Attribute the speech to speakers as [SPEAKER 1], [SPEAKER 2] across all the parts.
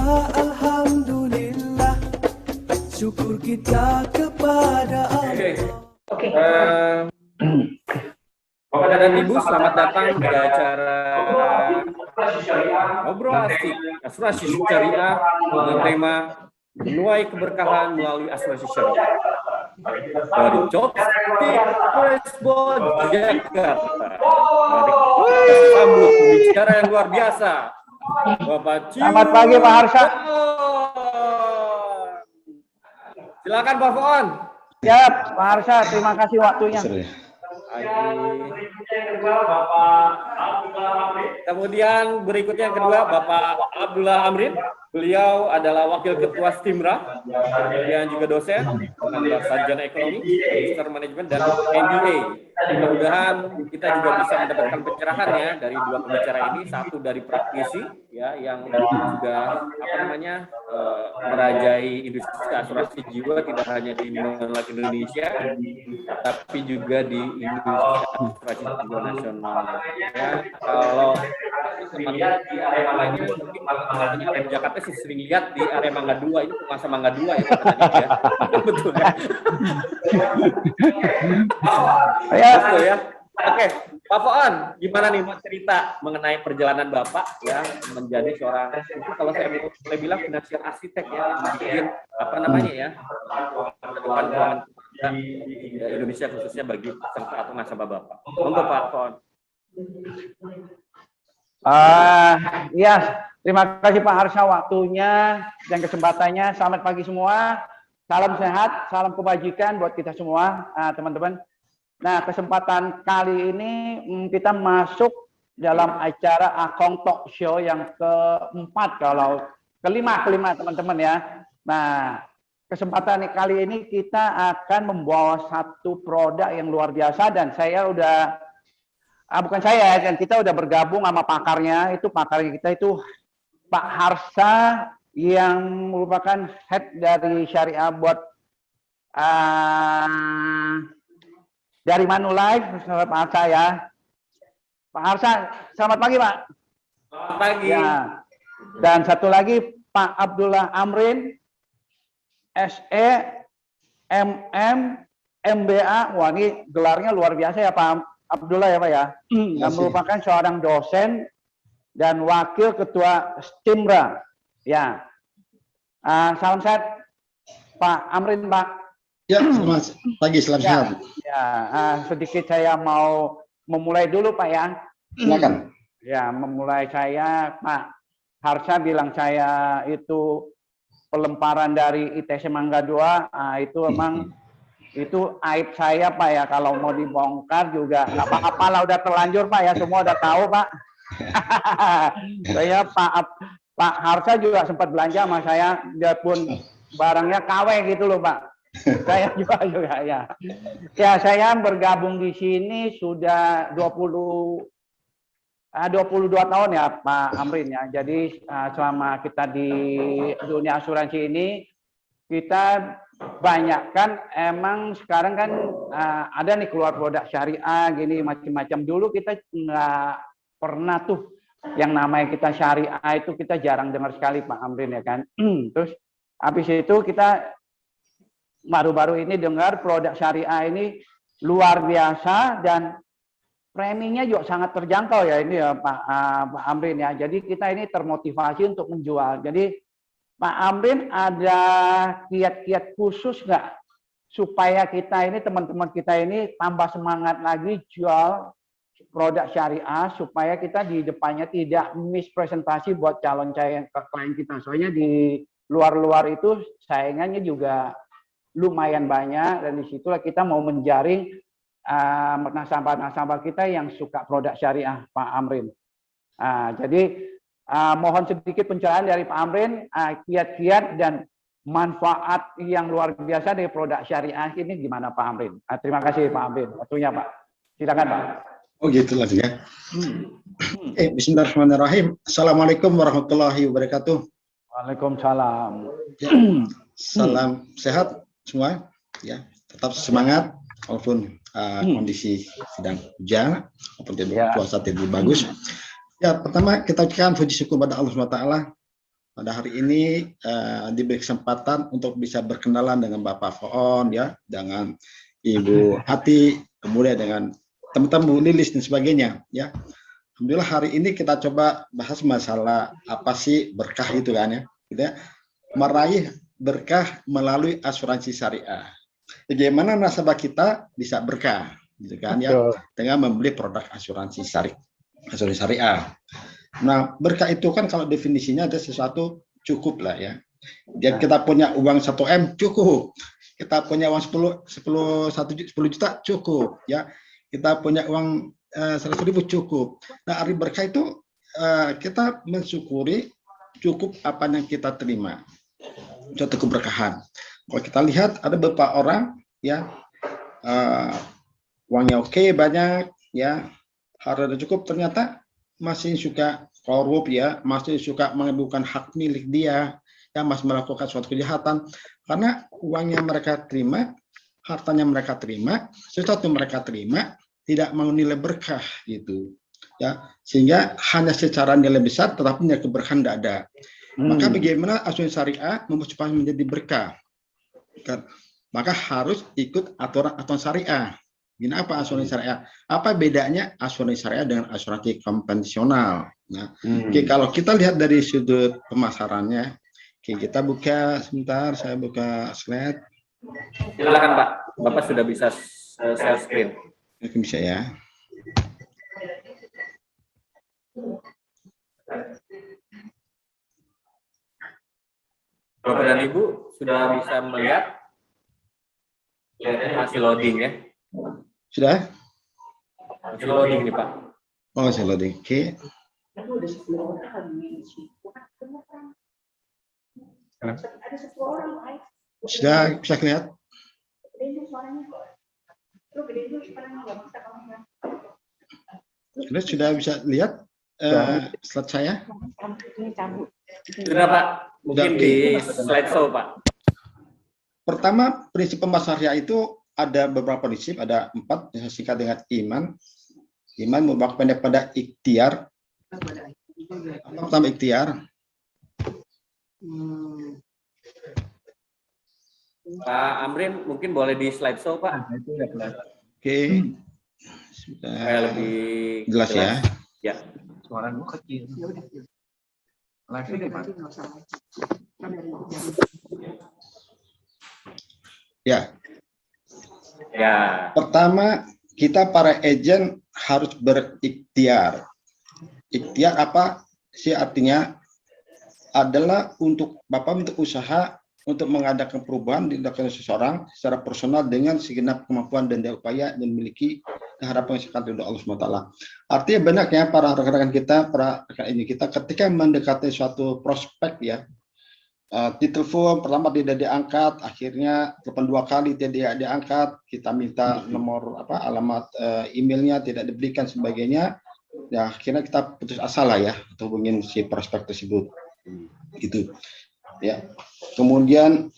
[SPEAKER 1] Alhamdulillah, syukur kita kepada Allah.
[SPEAKER 2] Oke. Bapak dan Ibu, selamat datang di acara Ngobrol Asik Asuransi Syariah dengan tema Menuai Keberkahan Melalui Asuransi Syariah dari Chopstick Pressboard Jakarta. Mari kita sambut pembicara yang luar biasa, Bapak Ciu.
[SPEAKER 3] Selamat pagi Pak Harsha.
[SPEAKER 2] Silakan Pak Fon.
[SPEAKER 3] Siap Pak Harsha, terima kasih waktunya.
[SPEAKER 2] Kemudian berikutnya yang kedua Bapak Abdullah Amrin. Beliau adalah Wakil Ketua Stimra, kemudian juga dosen dengan sarjana ekonomi, Master Manajemen dan MBA. Mudah-mudahan kita juga bisa mendapatkan pencerahan ya dari dua pembicara ini, satu dari praktisi ya yang juga merajai industri asuransi jiwa tidak hanya di Indonesia tapi juga di industri asuransi jiwa nasional. Ya, kalau teman-teman di area lain ini mungkin area Jakarta sih sering lihat di area Mangga 2, ini penguasa Mangga 2 ya katanya ya. Betul ya. Betul ya. Oke, Pak Foan, gimana nih Mas cerita mengenai perjalanan Bapak ya menjadi seorang, kalau saya boleh bilang finansial arsitek ya, bikin apa namanya ya, depan keuangan Indonesia khususnya bagi peserta atau nasabah Bapak. Monggo Pak Foan.
[SPEAKER 3] Ya, terima kasih Pak Harsha waktunya dan kesempatannya. Selamat pagi semua. Salam sehat, salam kebajikan buat kita semua, teman-teman. Nah, kesempatan kali ini kita masuk dalam acara Akong Talk Show yang keempat, kalau kelima teman-teman ya. Nah, kesempatan kali ini kita akan membawa satu produk yang luar biasa dan saya udah bukan saya, dan kita udah bergabung sama pakarnya. Itu pakarnya kita itu Pak Harsha yang merupakan head dari Syariah buat dari Manulife. Pak Harsha ya. Pak Harsha, selamat pagi Pak.
[SPEAKER 2] Selamat pagi.
[SPEAKER 3] Ya. Dan satu lagi Pak Abdullah Amrin, SE, MM, MBA. Wah, ini gelarnya luar biasa ya Pak Abdullah ya Pak ya. Yang merupakan seorang dosen dan wakil ketua Stimra. Ya. Salam sehat Pak Amrin Pak.
[SPEAKER 4] Ya, selamat pagi, selamat sehat.
[SPEAKER 3] Ya, sedikit saya mau memulai dulu Pak ya.
[SPEAKER 4] Silakan.
[SPEAKER 3] Ya, memulai saya Pak Harsha bilang saya itu pelemparan dari ITC Mangga 2, itu memang itu aib saya Pak ya, kalau mau dibongkar juga nggak apa-apa lah, udah terlanjur Pak ya, semua udah tahu Pak. Saya Pak Harsha juga sempat belanja sama saya, dia pun barangnya KW gitu loh Pak. Saya juga ya. Ya, saya bergabung di sini sudah 22 tahun ya Pak Amrin ya. Jadi selama kita di dunia asuransi ini kita banyak kan emang sekarang kan ada nih keluar produk syariah gini macam-macam. Dulu kita nggak pernah tuh yang namanya kita syariah, itu kita jarang dengar sekali Pak Amrin ya kan. Terus habis itu kita baru-baru ini dengar produk syariah ini luar biasa dan preminya juga sangat terjangkau ya ini ya Pak Amrin ya. Jadi kita ini termotivasi untuk menjual. Jadi Pak Amrin ada kiat-kiat khusus nggak supaya kita ini, teman-teman kita ini tambah semangat lagi jual produk syariah supaya kita di depannya tidak miss presentasi buat calon klien kita. Soalnya di luar-luar itu saingannya juga lumayan banyak dan disitulah kita mau menjaring nasabah-nasabah kita yang suka produk syariah Pak Amrin. Jadi mohon sedikit pencerahan dari Pak Amrin, kiat-kiat dan manfaat yang luar biasa dari produk syariah ini gimana Pak Amrin? Terima kasih Pak Amrin, waktunya Pak. Silakan Pak.
[SPEAKER 4] Oh gitu lah ya. Bismillahirrahmanirrahim. Assalamualaikum warahmatullahi wabarakatuh.
[SPEAKER 3] Waalaikumsalam.
[SPEAKER 4] Ya, salam sehat semua, ya tetap semangat walaupun kondisi sedang hujan maupun cuaca tidak bagus. Ya, pertama kita ucapkan puji syukur pada Allah SWT pada hari ini diberi kesempatan untuk bisa berkenalan dengan Bapak Foon, ya, dengan Ibu Ati, kemudian dengan teman-teman Lilis dan sebagainya, ya. Alhamdulillah hari ini kita coba bahas masalah apa sih berkah itu kan, ya. Kita meraih berkah melalui asuransi syariah. Bagaimana nasabah kita bisa berkah, gitu kan, ya, dengan membeli produk asuransi syariah. Nah, berkah itu kan kalau definisinya ada sesuatu cukup lah, ya. Dia kita punya uang 1 M cukup. Kita punya uang 10 juta cukup, ya. Kita punya uang 100.000 cukup. Nah, arti berkah itu kita mensyukuri cukup apa yang kita terima. Suatu keberkahan. Kalau kita lihat ada beberapa orang, ya, uangnya oke, banyak, ya, harta cukup, ternyata masih suka korup, ya, masih suka mengambilkan hak milik dia, ya, masih melakukan suatu kejahatan karena uangnya mereka terima, hartanya mereka terima, sesuatu mereka terima tidak mau nilai berkah gitu, ya, sehingga hanya secara nilai besar tetapi nilai keberkahan tidak ada. Maka bagaimana asuransi syariah membuat supaya menjadi berkah? Maka harus ikut aturan syariah. Ini apa asuransi syariah? Apa bedanya asuransi syariah dengan asuransi konvensional? Nah, oke, kalau kita lihat dari sudut pemasarannya, oke, kita buka sebentar, saya buka slide.
[SPEAKER 2] Silakan Pak, Bapak sudah bisa share screen.
[SPEAKER 4] Bisa ya.
[SPEAKER 2] Bapak dan Ibu sudah bisa melihat hasil loading, ya?
[SPEAKER 4] Sudah?
[SPEAKER 2] Hasil loading nih Pak.
[SPEAKER 4] Oh, saya loading. Oke. Sudah bisa lihat? Sudah bisa lihat slide saya?
[SPEAKER 2] Sudah Pak, mungkin di slide show Pak.
[SPEAKER 4] Pertama, prinsip pemasaran itu ada beberapa prinsip, ada 4 yang singkat dengan iman. Iman membawa pada ikhtiar. Apa pertama ikhtiar?
[SPEAKER 2] Pak Amrin mungkin boleh di slide show Pak.
[SPEAKER 4] Oke.
[SPEAKER 2] Supaya lebih
[SPEAKER 4] jelas ya.
[SPEAKER 2] Ya.
[SPEAKER 5] Suara lu kecil. Live ini Pak.
[SPEAKER 4] Ya.
[SPEAKER 2] Ya.
[SPEAKER 4] Pertama, kita para agen harus berikhtiar. Ikhtiar apa sih artinya? Adalah untuk Bapak untuk usaha untuk mengadakan perubahan di dalam seseorang secara personal dengan segenap kemampuan dan daya upaya yang memiliki harapan yang sekat dari Allah SWT. Artinya banyak ya para rekan-rekan kita, para rekan ini kita ketika mendekati suatu prospek, ya, ditelepon pertama tidak diangkat, akhirnya telepon 2 kali tidak diangkat, kita minta nomor alamat emailnya tidak diberikan sebagainya, ya akhirnya kita putus asa lah ya untuk hubungin si prospek tersebut gitu ya. Kemudian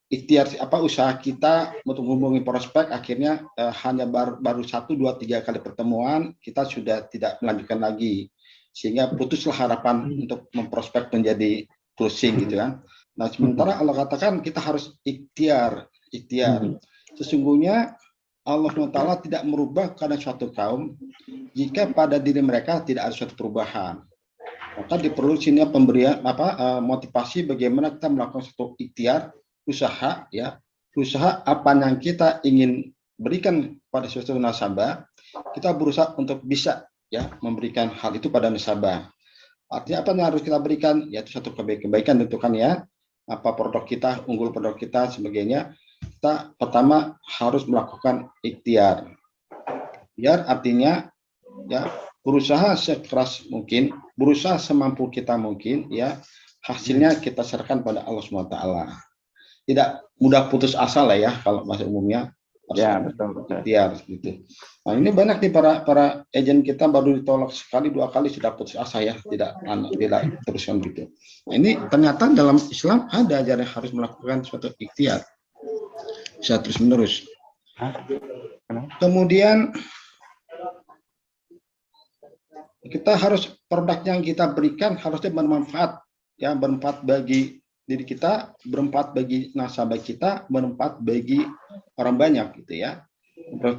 [SPEAKER 4] ikhtiar usaha kita untuk menghubungi prospek akhirnya hanya baru 1, 2, 3 kali pertemuan kita sudah tidak melanjutkan lagi, sehingga putuslah harapan untuk memprospek menjadi closing gitu kan. Nah, sementara Allah katakan kita harus ikhtiar. Sesungguhnya Allah SWT tidak merubah keadaan suatu kaum jika pada diri mereka tidak ada suatu perubahan. Maka diperlukan sini pemberian motivasi bagaimana kita melakukan suatu ikhtiar, usaha, ya, usaha apa yang kita ingin berikan pada suatu nasabah, kita berusaha untuk bisa ya memberikan hal itu pada nasabah. Artinya apa yang harus kita berikan? Yaitu satu kebaikan tentukan ya, apa produk kita, unggul produk kita, sebagainya. Kita pertama harus melakukan ikhtiar. Ikhtiar artinya ya berusaha sekeras mungkin, berusaha semampu kita mungkin, ya hasilnya kita serahkan pada Allah SWT. Tidak mudah putus asa lah ya kalau bahasa umumnya.
[SPEAKER 3] Ya betul.
[SPEAKER 4] Ikhtiar gitu. Nah ini banyak nih para agen kita baru ditolak sekali 2 kali sudah putus asa ya, tidak teruskan gitu. Nah ini ternyata dalam Islam ada ajaran harus melakukan suatu ikhtiar, bisa terus menerus. Kemudian kita harus produk yang kita berikan harusnya bermanfaat ya, bermanfaat bagi diri kita, bermanfaat bagi nasabah kita, bermanfaat bagi orang banyak gitu ya.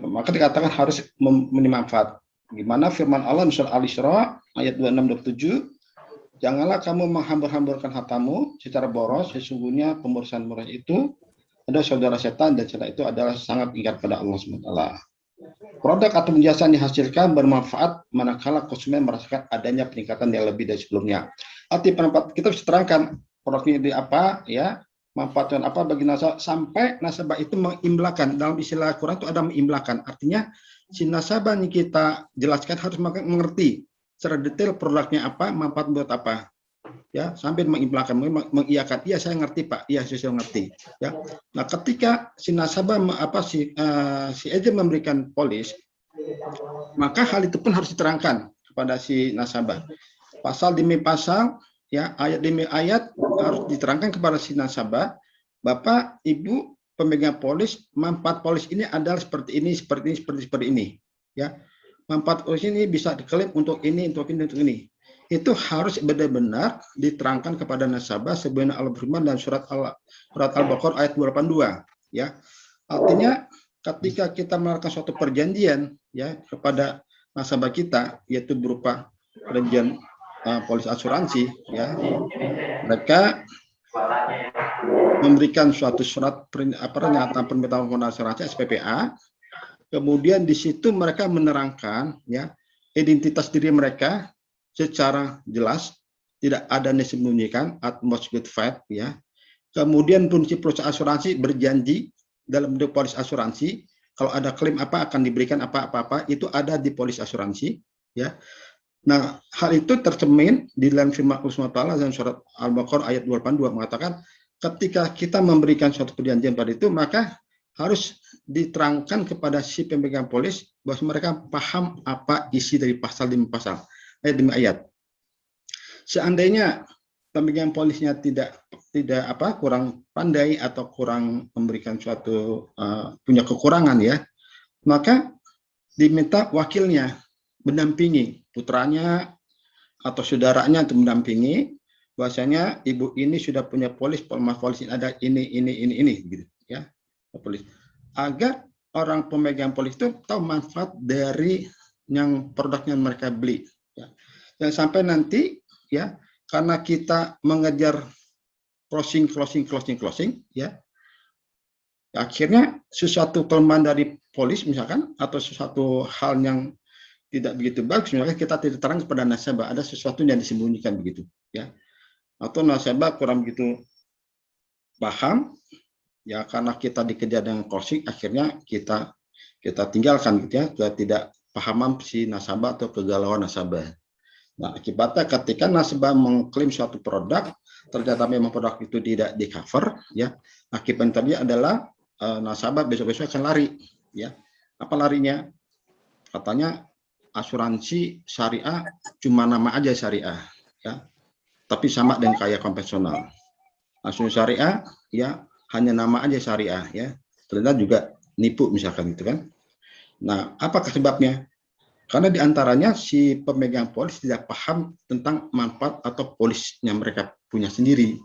[SPEAKER 4] Maka dikatakan harus memberi manfaat. Gimana firman Allah surah Al-Isra ayat 26-27, janganlah kamu menghambur-hamburkan hartamu secara boros, sesungguhnya pemborosan boros itu adalah saudara setan dan setan itu adalah sangat ingkar pada Allah SWT. Produk atau jasa yang dihasilkan bermanfaat manakala konsumen merasakan adanya peningkatan yang lebih dari sebelumnya. Arti pendapat kita bisa terangkan produknya di apa, ya, manfaatkan apa bagi nasabah sampai nasabah itu mengimlakan. Dalam istilah Quran itu ada mengimlakan. Artinya si nasabah yang kita jelaskan harus mengerti secara detail produknya apa, manfaat buat apa. Ya, sampai mengimplakan, mengiyakan, iya saya ngerti Pak, iya saya ngerti. Ya, nah ketika si nasabah si agent memberikan polis, maka hal itu pun harus diterangkan kepada si nasabah. Pasal demi pasal, ya, ayat demi ayat harus diterangkan kepada si nasabah, Bapak, Ibu, pemegang polis, manfaat polis ini adalah seperti ini, seperti ini, seperti ini. Ya, manfaat polis ini bisa diklaim untuk ini, untuk ini, untuk ini. Itu harus benar-benar diterangkan kepada nasabah sebagaimana Allah berfirman dalam surat Al-Baqarah ayat 282, ya. Artinya ketika kita melakukan suatu perjanjian, ya, kepada nasabah kita, yaitu berupa perjanjian polis asuransi, ya, mereka memberikan suatu surat pernyataan permintaan asuransi SPPA, kemudian di situ mereka menerangkan, ya, identitas diri mereka secara jelas, tidak ada yang disembunyikan, utmost good faith, ya. Kemudian prinsip perusahaan asuransi berjanji dalam bentuk polis asuransi, kalau ada klaim apa akan diberikan apa-apa, itu ada di polis asuransi, ya. Nah, hal itu tercermin di dalam firman Allah SWT dalam surat Al-Baqarah ayat 282 mengatakan, ketika kita memberikan suatu perjanjian pada itu, maka harus diterangkan kepada si pemegang polis bahwa mereka paham apa isi dari pasal demi pasal, ayat demi ayat. Seandainya pemegang polisnya tidak kurang pandai atau kurang memberikan suatu punya kekurangan, ya, maka diminta wakilnya mendampingi putranya atau saudaranya untuk mendampingi, bahwasanya ibu ini sudah punya polis ini ada ini gitu, ya, polis, agar orang pemegang polis itu tahu manfaat dari yang produknya mereka beli, ya. Yang sampai nanti, ya, karena kita mengejar closing, ya, akhirnya sesuatu kelemahan dari polis misalkan atau sesuatu hal yang tidak begitu bagus, misalkan kita tidak terang kepada nasabah, ada sesuatu yang disembunyikan begitu, ya, atau nasabah kurang begitu paham, ya, karena kita dikejar dengan closing, akhirnya kita tinggalkan, gitu ya, tidak pahaman si nasabah atau kegalauan nasabah. Nah, akibatnya ketika nasabah mengklaim suatu produk, ternyata memang produk itu tidak di cover, ya, akibatnya adalah nasabah besok-besok akan lari, ya. Apa larinya? Katanya asuransi syariah cuma nama aja syariah, ya, tapi sama dengan kayak konvensional. Asuransi syariah, ya, hanya nama aja syariah, ya, ternyata juga nipu misalkan, gitu kan. Nah, apakah sebabnya? Karena diantaranya si pemegang polis tidak paham tentang manfaat atau polisnya mereka punya sendiri,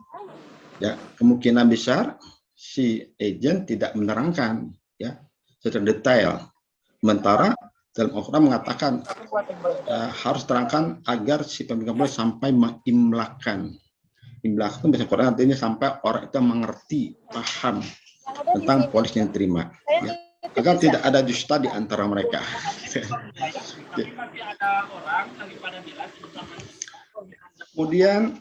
[SPEAKER 4] ya. Kemungkinan besar si agent tidak menerangkan, ya, secara detail. Sementara dalam Al-Quran mengatakan harus terangkan agar si pemegang polis sampai mengimlakan. Imlak itu bahasa Quran artinya sampai orang itu mengerti, paham tentang polis yang diterima, ya, agar tidak ada dusta di antara mereka. Kemudian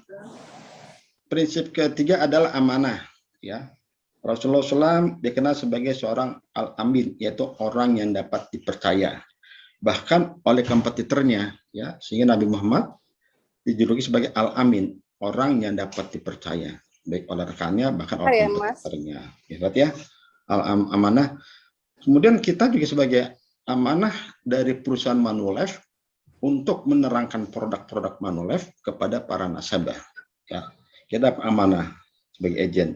[SPEAKER 4] prinsip ketiga adalah amanah, ya. Rasulullah SAW dikenal sebagai seorang al-amin, yaitu orang yang dapat dipercaya, bahkan oleh kompetitornya, ya, sehingga Nabi Muhammad dijuluki sebagai al-amin, orang yang dapat dipercaya, baik oleh rekannya bahkan oleh kompetitornya, ya, al-amanah. Kemudian kita juga sebagai amanah dari perusahaan Manulife untuk menerangkan produk-produk Manulife kepada para nasabah, ya. Kita dapat amanah sebagai agent.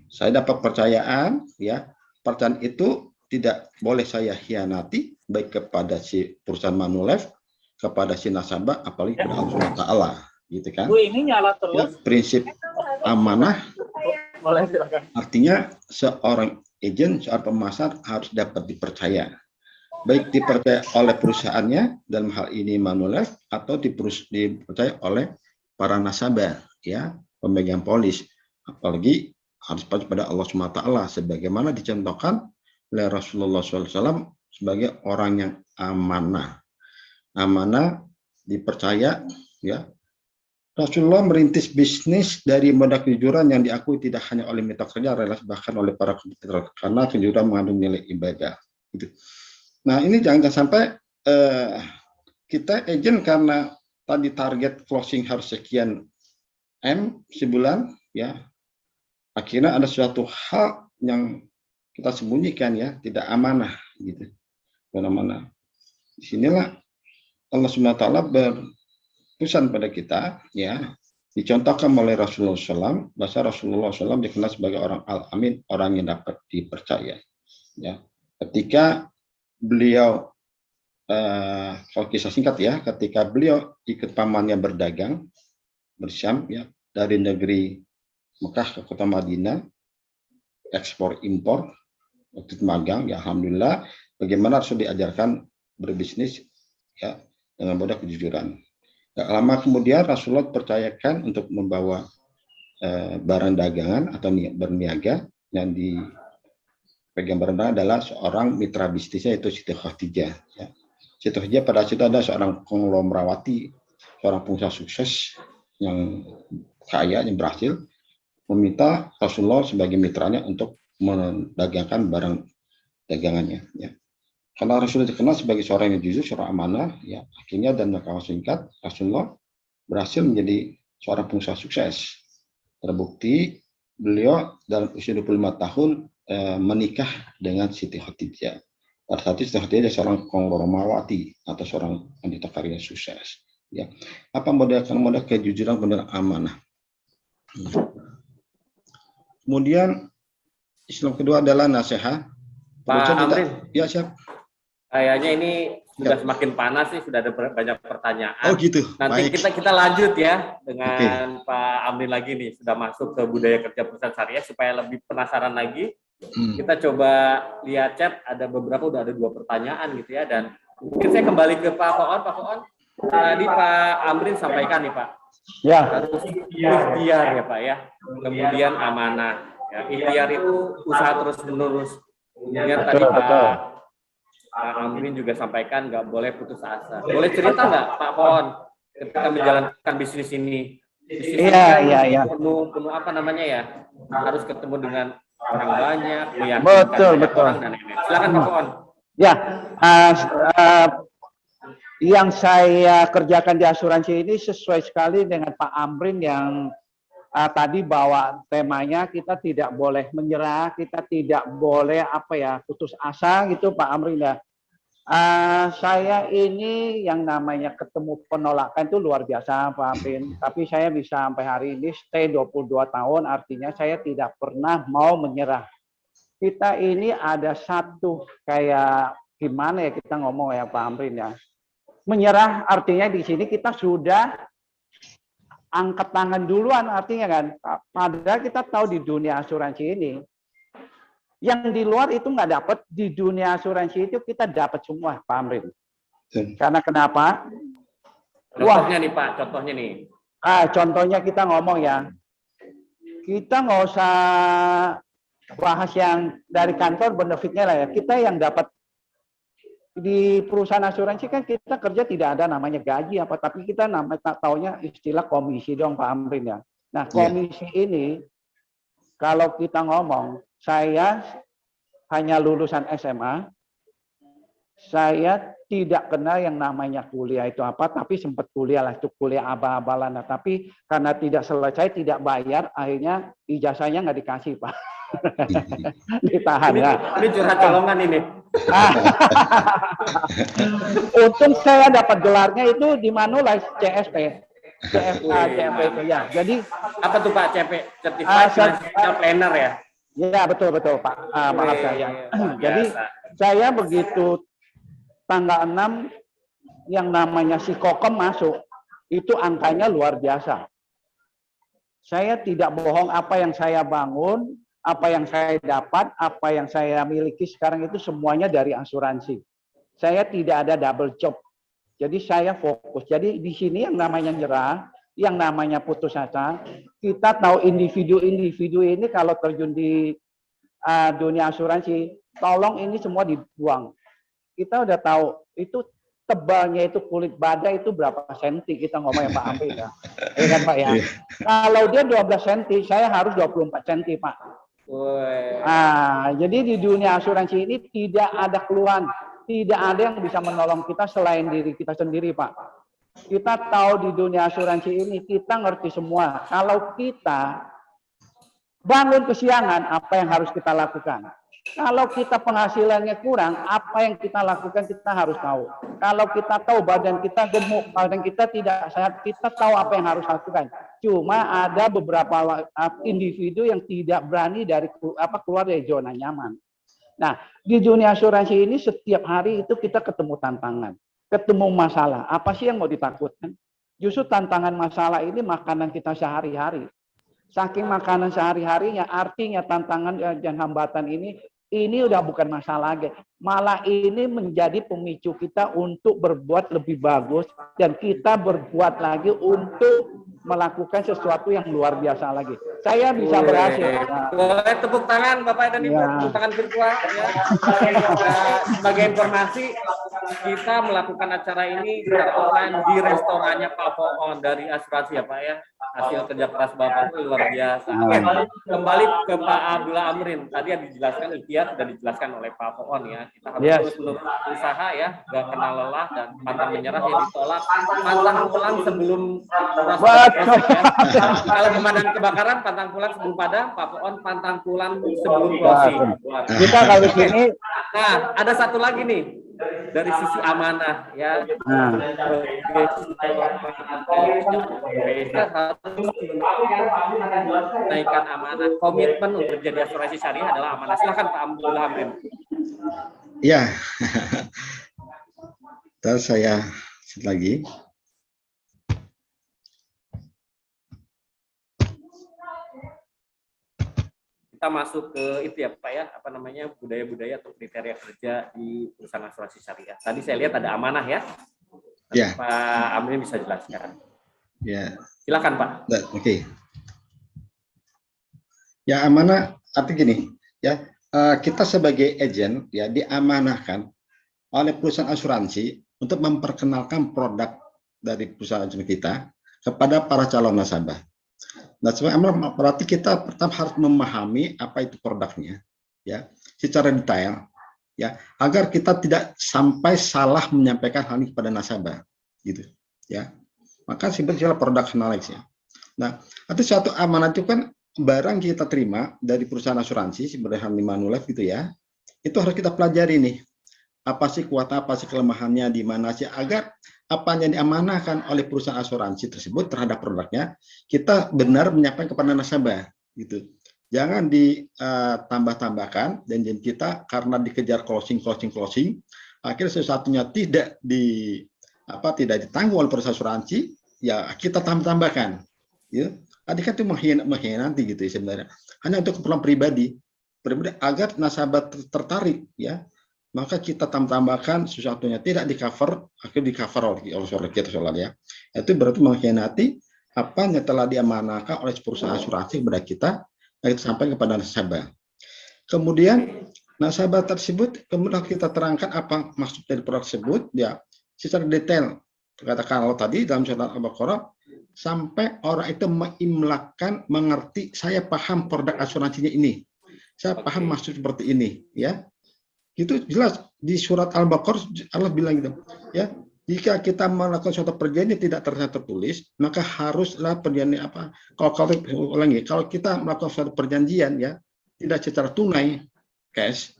[SPEAKER 4] Saya dapat percayaan, ya, percayaan itu tidak boleh saya hianati baik kepada si perusahaan Manulife, kepada si nasabah, apalagi kepada Allah Subhanahu wa Ta'ala, gitu kan?
[SPEAKER 5] Bu, ini nyala
[SPEAKER 4] Ya,
[SPEAKER 5] terus.
[SPEAKER 4] prinsip amanah
[SPEAKER 5] Boleh, silakan.
[SPEAKER 4] artinya seorang agen, seorang pemasar harus dapat dipercaya. Baik dipercaya oleh perusahaannya, dalam hal ini Manulife, atau dipercaya oleh para nasabah, ya, pemegang polis. Apalagi harus pada Allah SWT, sebagaimana dicontohkan oleh Rasulullah SAW sebagai orang yang amanah. Amanah, dipercaya, ya. Rasulullah merintis bisnis dari modal kejujuran yang diakui tidak hanya oleh mitra kerja, bahkan oleh para kompetitor, karena kejujuran mengandung nilai ibadah. Gitu. Nah, ini jangan sampai kita agent karena tadi target closing harus sekian M sebulan, ya. Akhirnya ada suatu hal yang kita sembunyikan, ya, tidak amanah, gitu. Amanah. Disinilah Allah SWT berpesan pada kita, ya, dicontohkan oleh Rasulullah SAW, bahwa Rasulullah SAW dikenal sebagai orang al-amin, orang yang dapat dipercaya, ya. Ketika beliau, kalau kisah singkat, ya, ketika beliau ikut pamannya berdagang bersyam, ya, dari negeri Mekah ke kota Madinah, ekspor impor, waktu itu magang, ya, alhamdulillah, bagaimana harus diajarkan berbisnis, ya, dengan modal kejujuran. Gak lama kemudian Rasulullah percayakan untuk membawa barang dagangan atau berniaga, yang dipegang barang adalah seorang mitra bisnisnya, yaitu Siti Khadijah, ya. Siti Khadijah pada saat itu ada seorang konglomerawati, seorang pengusaha sukses yang kaya, yang berhasil, meminta Rasulullah sebagai mitranya untuk mendagangkan barang dagangannya, ya. Karena Rasulullah dikenal sebagai seorang yang jujur, seorang amanah, ya, akhirnya dan jangka singkat Rasulullah berhasil menjadi seorang pengusaha sukses. Terbukti beliau dalam usia 25 tahun menikah dengan Siti Khadijah. Pada saat itu Siti Khadijah seorang konglomerawati atau seorang wanita karya sukses, ya. Apa modal kejujuran, modal amanah. Kemudian Islam kedua adalah nasihat.
[SPEAKER 2] Pak Amrin,
[SPEAKER 4] ya, siap.
[SPEAKER 2] Kayaknya ini sudah semakin panas nih, sudah ada banyak pertanyaan.
[SPEAKER 4] Oh gitu.
[SPEAKER 2] Nanti
[SPEAKER 4] baik.
[SPEAKER 2] kita lanjut ya dengan Pak Amrin lagi nih, sudah masuk ke budaya kerja perusahaan syariah. Supaya lebih penasaran lagi, kita coba lihat chat, ada beberapa, udah ada 2 pertanyaan gitu ya. Dan mungkin saya kembali ke Pak Foon. Pak Foon, tadi Pak Amrin sampaikan nih Pak,
[SPEAKER 3] Ya.
[SPEAKER 2] harus ikhtiar ya Pak ya, kemudian amanah. Ya, ikhtiar itu usaha terus menerus. Kemudian tadi Pak Amrin juga sampaikan nggak boleh putus asa. Boleh cerita nggak Pak Pohon ketika menjalankan bisnis ini? Bisnis
[SPEAKER 3] Iya.
[SPEAKER 2] Penuh apa namanya ya? Harus ketemu dengan orang banyak, meyakinkan
[SPEAKER 3] Betul.
[SPEAKER 2] orang dan lain-lain. Silakan Pak Pohon.
[SPEAKER 3] Ya, yang saya kerjakan di asuransi ini sesuai sekali dengan Pak Amrin yang tadi bawa temanya, kita tidak boleh menyerah, kita tidak boleh putus asa gitu Pak Amrin ya. Saya ini yang namanya ketemu penolakan itu luar biasa Pak Amrin, tapi saya bisa sampai hari ini stay 22 tahun, artinya saya tidak pernah mau menyerah. Kita ini ada satu kayak gimana ya kita ngomong ya Pak Amrin ya. Menyerah artinya di sini kita sudah angkat tangan duluan, artinya kan. Padahal kita tahu di dunia asuransi ini, yang di luar itu nggak dapat, di dunia asuransi itu kita dapat semua, Pak Amrin. Karena kenapa?
[SPEAKER 2] Contohnya nih Pak, contohnya nih.
[SPEAKER 3] Contohnya kita ngomong ya, kita nggak usah bahas yang dari kantor benefitnya lah ya. Kita yang dapat di perusahaan asuransi kan kita kerja tidak ada namanya gaji tapi kita taunya istilah komisi dong Pak Amrin ya. Nah komisi ini kalau kita ngomong, saya hanya lulusan SMA, saya tidak kenal yang namanya kuliah itu apa, tapi sempat kuliah lah, itu kuliah abal-abalan. Nah, tapi karena tidak selesai, tidak bayar, akhirnya ijazahnya nggak dikasih Pak. Ditahan ya.
[SPEAKER 2] Ini curhat colongan ini.
[SPEAKER 3] Untung saya dapat gelarnya itu di Manulife CSP. CFP itu ya. Jadi
[SPEAKER 2] apa tuh Pak CP? Certified Financial Planner ya?
[SPEAKER 3] Ya betul Pak. Maaf saya. Jadi saya begitu tanggal 6 yang namanya si Kokom masuk. itu angkanya luar biasa. Saya tidak bohong, apa yang saya bangun, apa yang saya dapat, apa yang saya miliki sekarang itu semuanya dari asuransi. Saya tidak ada double job. Jadi saya fokus. Jadi di sini yang namanya nyerah, yang namanya putus asa, kita tahu individu-individu ini kalau terjun di dunia asuransi, tolong ini semua dibuang. Kita udah tahu itu tebalnya itu kulit badai itu berapa senti, kita ngomongnya Pak Amri ya. Ya kan Pak ya. Kalau dia 12 senti, saya harus 24 senti Pak. Jadi di dunia asuransi ini tidak ada keluhan, tidak ada yang bisa menolong kita selain diri kita sendiri Pak. Kita tahu di dunia asuransi ini kita ngerti semua. Kalau kita bangun kesiangan, apa yang harus kita lakukan? Kalau kita penghasilannya kurang, apa yang kita lakukan kita harus tahu. Kalau kita tahu badan kita gemuk, badan kita tidak sehat, kita tahu apa yang harus lakukan. Cuma ada beberapa individu yang tidak berani keluar dari zona nyaman. Nah, di dunia asuransi ini setiap hari itu kita ketemu tantangan, ketemu masalah. Apa sih yang mau ditakutkan? Justru tantangan masalah ini makanan kita sehari-hari. Saking makanan sehari-harinya, artinya tantangan dan hambatan ini udah bukan masalah lagi. Malah ini menjadi pemicu kita untuk berbuat lebih bagus dan kita berbuat lagi untuk melakukan sesuatu yang luar biasa lagi. Saya bisa berhasil.
[SPEAKER 2] Boleh tepuk tangan Bapak dan Ibu, tepuk tangan virtual ya. Sebagai informasi, kita melakukan acara ini secara online di restorannya Pak Poon dari asuransi ya Pak ya. Hasil kerja keras Bapak itu luar biasa. Oke, kembali ke Pak Abdullah Amrin. Tadi yang dijelaskan ikhtiar sudah dijelaskan oleh Pak Poon ya. Kita harus terus berusaha ya, gak kenal lelah dan pantang menyerah yang ditolak. Pantang pulang sebelum proses ya. Kalau pemadam kebakaran pantang pulang sebelum padam, Pak Poon pantang pulang sebelum closing.
[SPEAKER 3] Kita kalau sini.
[SPEAKER 2] Nah, ada satu lagi nih. Dari sisi amanah ya, kita harus menaikkan amanah. Komitmen untuk jadi asuransi syariah adalah amanah. Silakan Pak Abdullah Amrin.
[SPEAKER 4] Ya, terus saya lagi.
[SPEAKER 2] Kita masuk ke itu ya Pak ya, apa namanya, budaya-budaya atau kriteria kerja di perusahaan asuransi syariah. Tadi saya lihat ada amanah ya.
[SPEAKER 4] Ya.
[SPEAKER 2] Pak Amrin bisa jelaskan.
[SPEAKER 4] Ya.
[SPEAKER 2] Silakan Pak.
[SPEAKER 4] Oke. Ya, amanah arti gini ya, kita sebagai agen ya diamanahkan oleh perusahaan asuransi untuk memperkenalkan produk dari perusahaan asuransi kita kepada para calon nasabah. Nah, berarti kita pertama harus memahami apa itu produknya, ya, secara detail, ya, agar kita tidak sampai salah menyampaikan hal ini kepada nasabah, gitu, ya. Maka sebenarnya produk analysis ya. Nah, itu suatu amanat itu kan barang kita terima dari perusahaan asuransi sebenarnya Manulife gitu ya, itu harus kita pelajari nih, apa sih kuatnya, apa sih kelemahannya, di mana sih, agar apa yang diamanahkan oleh perusahaan asuransi tersebut terhadap produknya kita benar menyampaikan kepada nasabah gitu. Jangan ditambah-tambahkan janji kita karena dikejar closing, akhirnya sesuatunya tidak ditanggung oleh perusahaan asuransi, ya kita tambahkan. Ya. Tadi kan itu mengkhianati gitu ya sebenarnya. Hanya untuk keperluan pribadi agar nasabah tertarik ya. Maka kita tambahkan sesuatunya tidak di-cover, akhirnya di-cover oleh kita soalnya. Itu berarti mengkhianati apa yang telah diamanahkan oleh perusahaan asuransi kepada kita sampai kepada nasabah. Kemudian nasabah tersebut kemudian kita terangkan apa maksud dari produk tersebut ya secara detail. Katakan kalau tadi dalam surat Al-Baqarah sampai orang itu mengimlakkan, mengerti, saya paham produk asuransinya ini, saya paham maksud seperti ini ya. Itu jelas di surat Al-Baqarah Allah bilang gitu ya, jika kita melakukan suatu perjanjian tidak tertulis maka haruslah perjanjian apa, kalau kita melakukan suatu perjanjian ya tidak secara tunai cash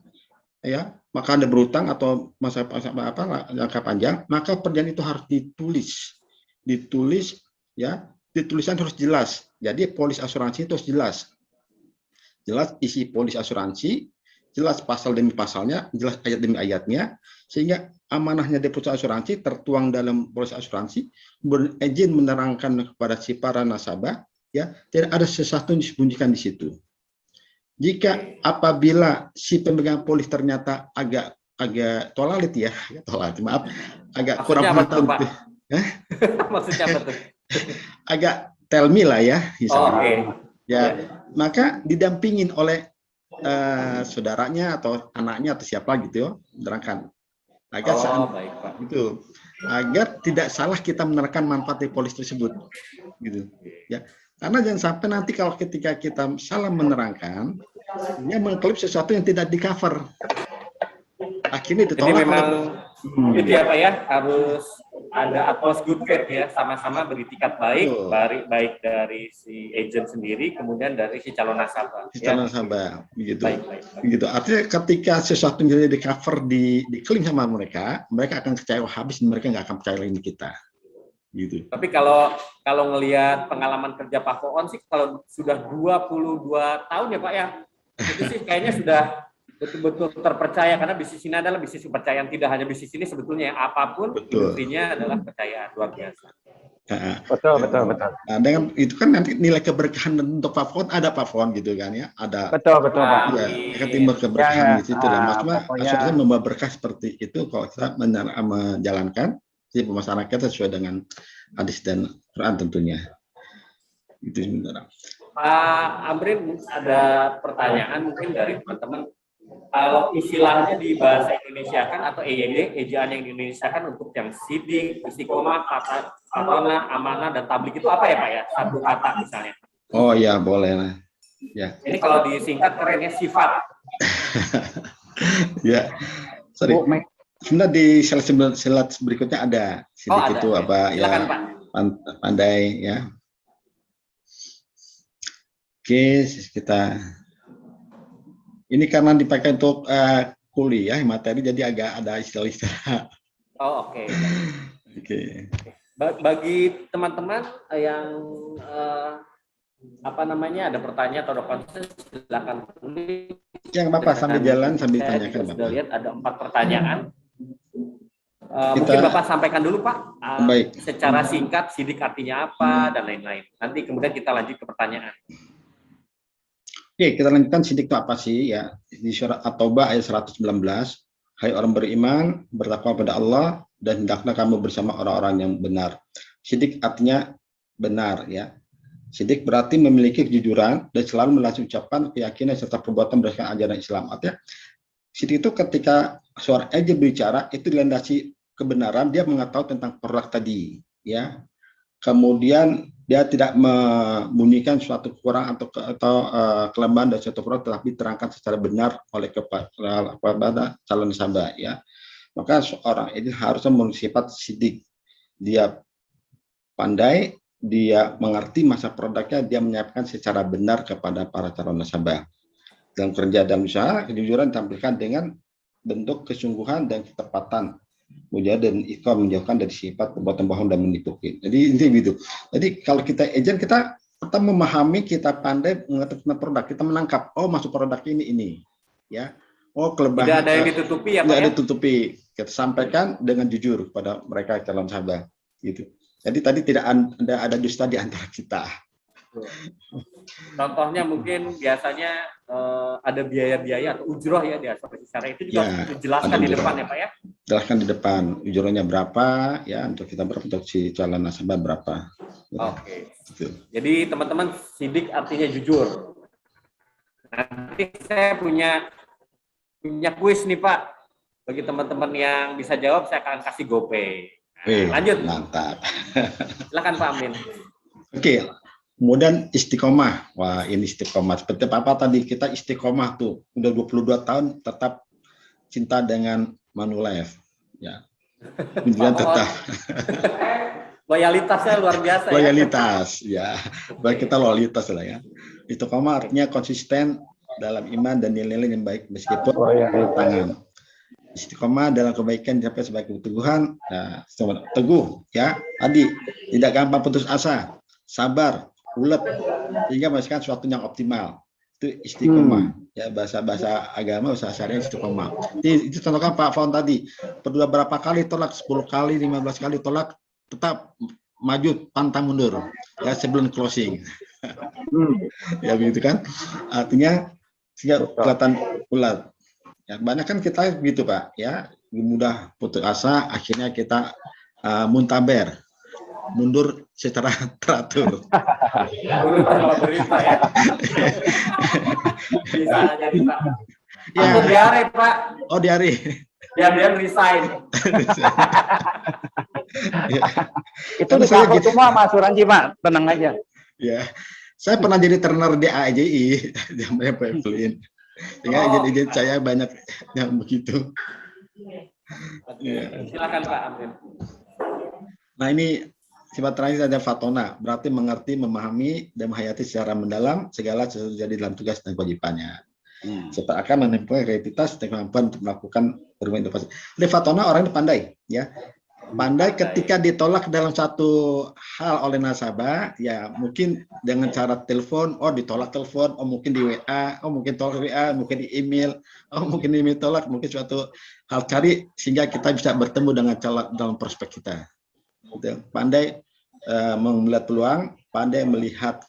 [SPEAKER 4] ya, maka Anda berutang atau masa jangka panjang, maka perjanjian itu harus ditulis ya, ditulisan harus jelas. Jadi polis asuransi itu harus jelas isi polis asuransi jelas pasal demi pasalnya, jelas ayat demi ayatnya, sehingga amanahnya dari perusahaan asuransi tertuang dalam polis asuransi, izin menerangkan kepada si para nasabah, ya, tidak ada sesuatu yang disembunyikan di situ. Jika apabila si pemegang polis ternyata agak tolalit ya, maaf, agak kurang
[SPEAKER 2] Maksudnya apa tuh,
[SPEAKER 4] pengetahuan,
[SPEAKER 2] Pak? Maksudnya apa tuh?
[SPEAKER 4] agak tell me lah ya,
[SPEAKER 2] Oh,
[SPEAKER 4] misalnya.
[SPEAKER 2] oke.
[SPEAKER 4] Ya, maka didampingin oleh saudaranya atau anaknya atau siapa gitu ya, menerangkan agar
[SPEAKER 2] Baik, Pak.
[SPEAKER 4] gitu, agar tidak salah kita menerangkan manfaat dari polis tersebut, gitu ya. Karena jangan sampai nanti kalau ketika kita salah menerangkan, dia mengklaim sesuatu yang tidak di cover, akhirnya
[SPEAKER 2] Jadi
[SPEAKER 4] ditolak
[SPEAKER 2] memang
[SPEAKER 4] oleh
[SPEAKER 2] itu ya Pak ya, harus ada atmos good faith ya, sama-sama beritikat baik, baik dari si agent sendiri, kemudian dari si calon nasabah.
[SPEAKER 4] si
[SPEAKER 2] Ya.
[SPEAKER 4] calon nasabah, begitu.
[SPEAKER 2] Baik.
[SPEAKER 4] Begitu. Artinya ketika sesuatu yang di cover diklaim sama mereka akan kecewa habis dan mereka nggak akan percaya lagi di kita. Gitu.
[SPEAKER 2] Tapi kalau ngelihat pengalaman kerja Pak Foon sih, kalau sudah 22 tahun ya Pak ya, itu sih kayaknya sudah betul-betul terpercaya, karena bisnis ini adalah bisnis kepercayaan. Tidak hanya bisnis ini, sebetulnya apapun industrinya adalah kepercayaan, luar biasa.
[SPEAKER 3] Betul.
[SPEAKER 4] Nah, dengan itu kan nanti nilai keberkahan untuk Pak Foon, ada Pak Foon gitu kan ya, ada.
[SPEAKER 3] Betul Pak.
[SPEAKER 4] Ya, akan timbul keberkahan di situ lah. Maksudnya
[SPEAKER 3] pokoknya
[SPEAKER 4] asuransi membawa berkah seperti itu kalau kita menjalankan si pemasaran kita sesuai dengan hadis dan Quran tentunya. Itu sebenarnya.
[SPEAKER 2] Pak Amrin, ada pertanyaan mungkin dari teman-teman. Kalau istilahnya di bahasa Indonesia kan atau EYD, ejaan yang Indonesia kan untuk yang sidik, istiqomah, fatona, amanah, dan tablik itu apa ya Pak ya? Satu kata misalnya.
[SPEAKER 4] Oh ya, boleh lah. Ya.
[SPEAKER 2] Ini kalau disingkat kerennya sifat.
[SPEAKER 4] Ya, sorry. Sebenarnya di slide berikutnya ada sidik itu apa.
[SPEAKER 2] Silakan,
[SPEAKER 4] ya,
[SPEAKER 2] Pak.
[SPEAKER 4] Pandai ya. Oke, kita ini karena dipakai untuk kuliah materi, jadi agak ada istilah-istilah.
[SPEAKER 2] Oh, oke.
[SPEAKER 4] Oke.
[SPEAKER 2] Bagi teman-teman yang ada pertanyaan atau ada konsen, silakan tulis.
[SPEAKER 4] Yang Bapak sambil jalan sambil tanyakan Bapak.
[SPEAKER 2] Sudah lihat ada 4 pertanyaan. Mungkin Bapak sampaikan dulu Pak.
[SPEAKER 4] Baik.
[SPEAKER 2] Secara singkat sidik artinya apa dan lain-lain. Nanti kemudian kita lanjut ke pertanyaan.
[SPEAKER 4] Oke, kita lanjutkan sidik itu apa sih ya? Di surat At-Taubah ayat 119, hai orang beriman, bertakwa pada Allah dan hendaklah kamu bersama orang-orang yang benar. Sidik artinya benar ya. Sidik berarti memiliki kejujuran dan selalu melalui ucapan, keyakinan serta perbuatan berdasarkan ajaran Islam. Artinya sidik itu ketika seorang agent berbicara itu dilandasi kebenaran, dia mengetahui tentang produk tadi ya. Kemudian dia tidak membunyikan suatu kekurangan atau kelemahan dari suatu produk, tetapi terangkan secara benar oleh kepada calon nasabah ya. Maka seorang ini harusnya memiliki sifat sidik. Dia pandai, dia mengerti masa produknya, dia menyiapkan secara benar kepada para calon nasabah. Dalam kerja dan usaha, kejujuran ditampilkan dengan bentuk kesungguhan dan ketepatan. Mujahid dan ikhwan menjauhkan dari sifat perbuatan bohong dan menipu. Jadi ini gitu. Jadi kalau kita agent, kita memahami, kita pandai mengerti tentang produk, kita menangkap, oh masuk produk ini ya. Oh kelebihan.
[SPEAKER 2] Tidak ada yang ditutupi ya Pak.
[SPEAKER 4] Tidak ada tutupi. Kita sampaikan dengan jujur kepada mereka calon nasabah gitu. Jadi tadi tidak ada dusta di antara kita.
[SPEAKER 2] Contohnya mungkin biasanya ada biaya-biaya atau ujroh ya di asuransi syariah, itu juga
[SPEAKER 4] Ya,
[SPEAKER 2] dijelaskan di depan ya Pak ya.
[SPEAKER 4] Jelaskan di depan ujrohnya berapa ya, untuk kita berapa, untuk si calon nasabah berapa.
[SPEAKER 2] Oke.
[SPEAKER 4] Gitu.
[SPEAKER 2] Jadi teman-teman, sidik artinya jujur. Nanti saya punya kuis nih Pak. Bagi teman-teman yang bisa jawab, saya akan kasih GoPay. Lanjut.
[SPEAKER 4] Mantap.
[SPEAKER 2] Silakan Pak Amin.
[SPEAKER 4] Oke. Kemudian istiqomah. Wah, ini istiqomah. Seperti apa tadi, kita istiqomah tuh. Udah 22 tahun tetap cinta dengan Manulife. Ya. Kemudian tetap.
[SPEAKER 2] Loyalitasnya luar biasa ya.
[SPEAKER 4] Loyalitas, ya. Baik, kita loyalitas lah ya. Istiqomah artinya konsisten dalam iman dan nilai-nilai yang baik meskipun tangan. Istiqomah dalam kebaikan dicapai sebagai keteguhan. Nah, teguh ya. Tadi tidak gampang putus asa, sabar, ulet, sehingga menghasilkan sesuatu yang optimal. itu istiqomah. Ya, bahasa agama, bahasa syariah istiqomah. Itu contohkan Pak Faun tadi, berapa kali tolak, 10 kali, 15 kali tolak, tetap maju, pantang mundur ya sebelum closing. Ya begitu kan, artinya sehingga kelihatan ulat ya. Banyak kan kita gitu Pak ya, mudah putus asa, akhirnya kita muntaber, mundur secara teratur.
[SPEAKER 2] Dulu kalau berita ya. Bisa jadi Pak.
[SPEAKER 4] Ya.
[SPEAKER 2] Atau diare Pak.
[SPEAKER 4] Oh diare.
[SPEAKER 2] Dia resign.
[SPEAKER 4] Ya.
[SPEAKER 3] Itu dikabur semua sama asuransi Pak, tenang aja.
[SPEAKER 4] Ya, saya pernah jadi trainer di AJI, namanya Pak Evelyn. Dengan izin saya banyak yang begitu. Ya.
[SPEAKER 2] Silakan Pak Amrin.
[SPEAKER 4] Nah ini sifat terakhir ada fatona, berarti mengerti, memahami, dan menghayati secara mendalam segala sesuatu jadi dalam tugas dan kewajibannya. Serta akan menemukan kreativitas dan kemampuan untuk melakukan berbagai inovasi. Jadi fatona orang ini pandai, ya. Pandai ketika ditolak dalam satu hal oleh nasabah, ya mungkin dengan cara telepon, oh ditolak telepon, oh mungkin di WA, oh mungkin tolak WA, mungkin di email, oh mungkin di email tolak, mungkin suatu hal cari sehingga kita bisa bertemu dengan calon dalam prospek kita. Pandai melihat peluang, pandai melihat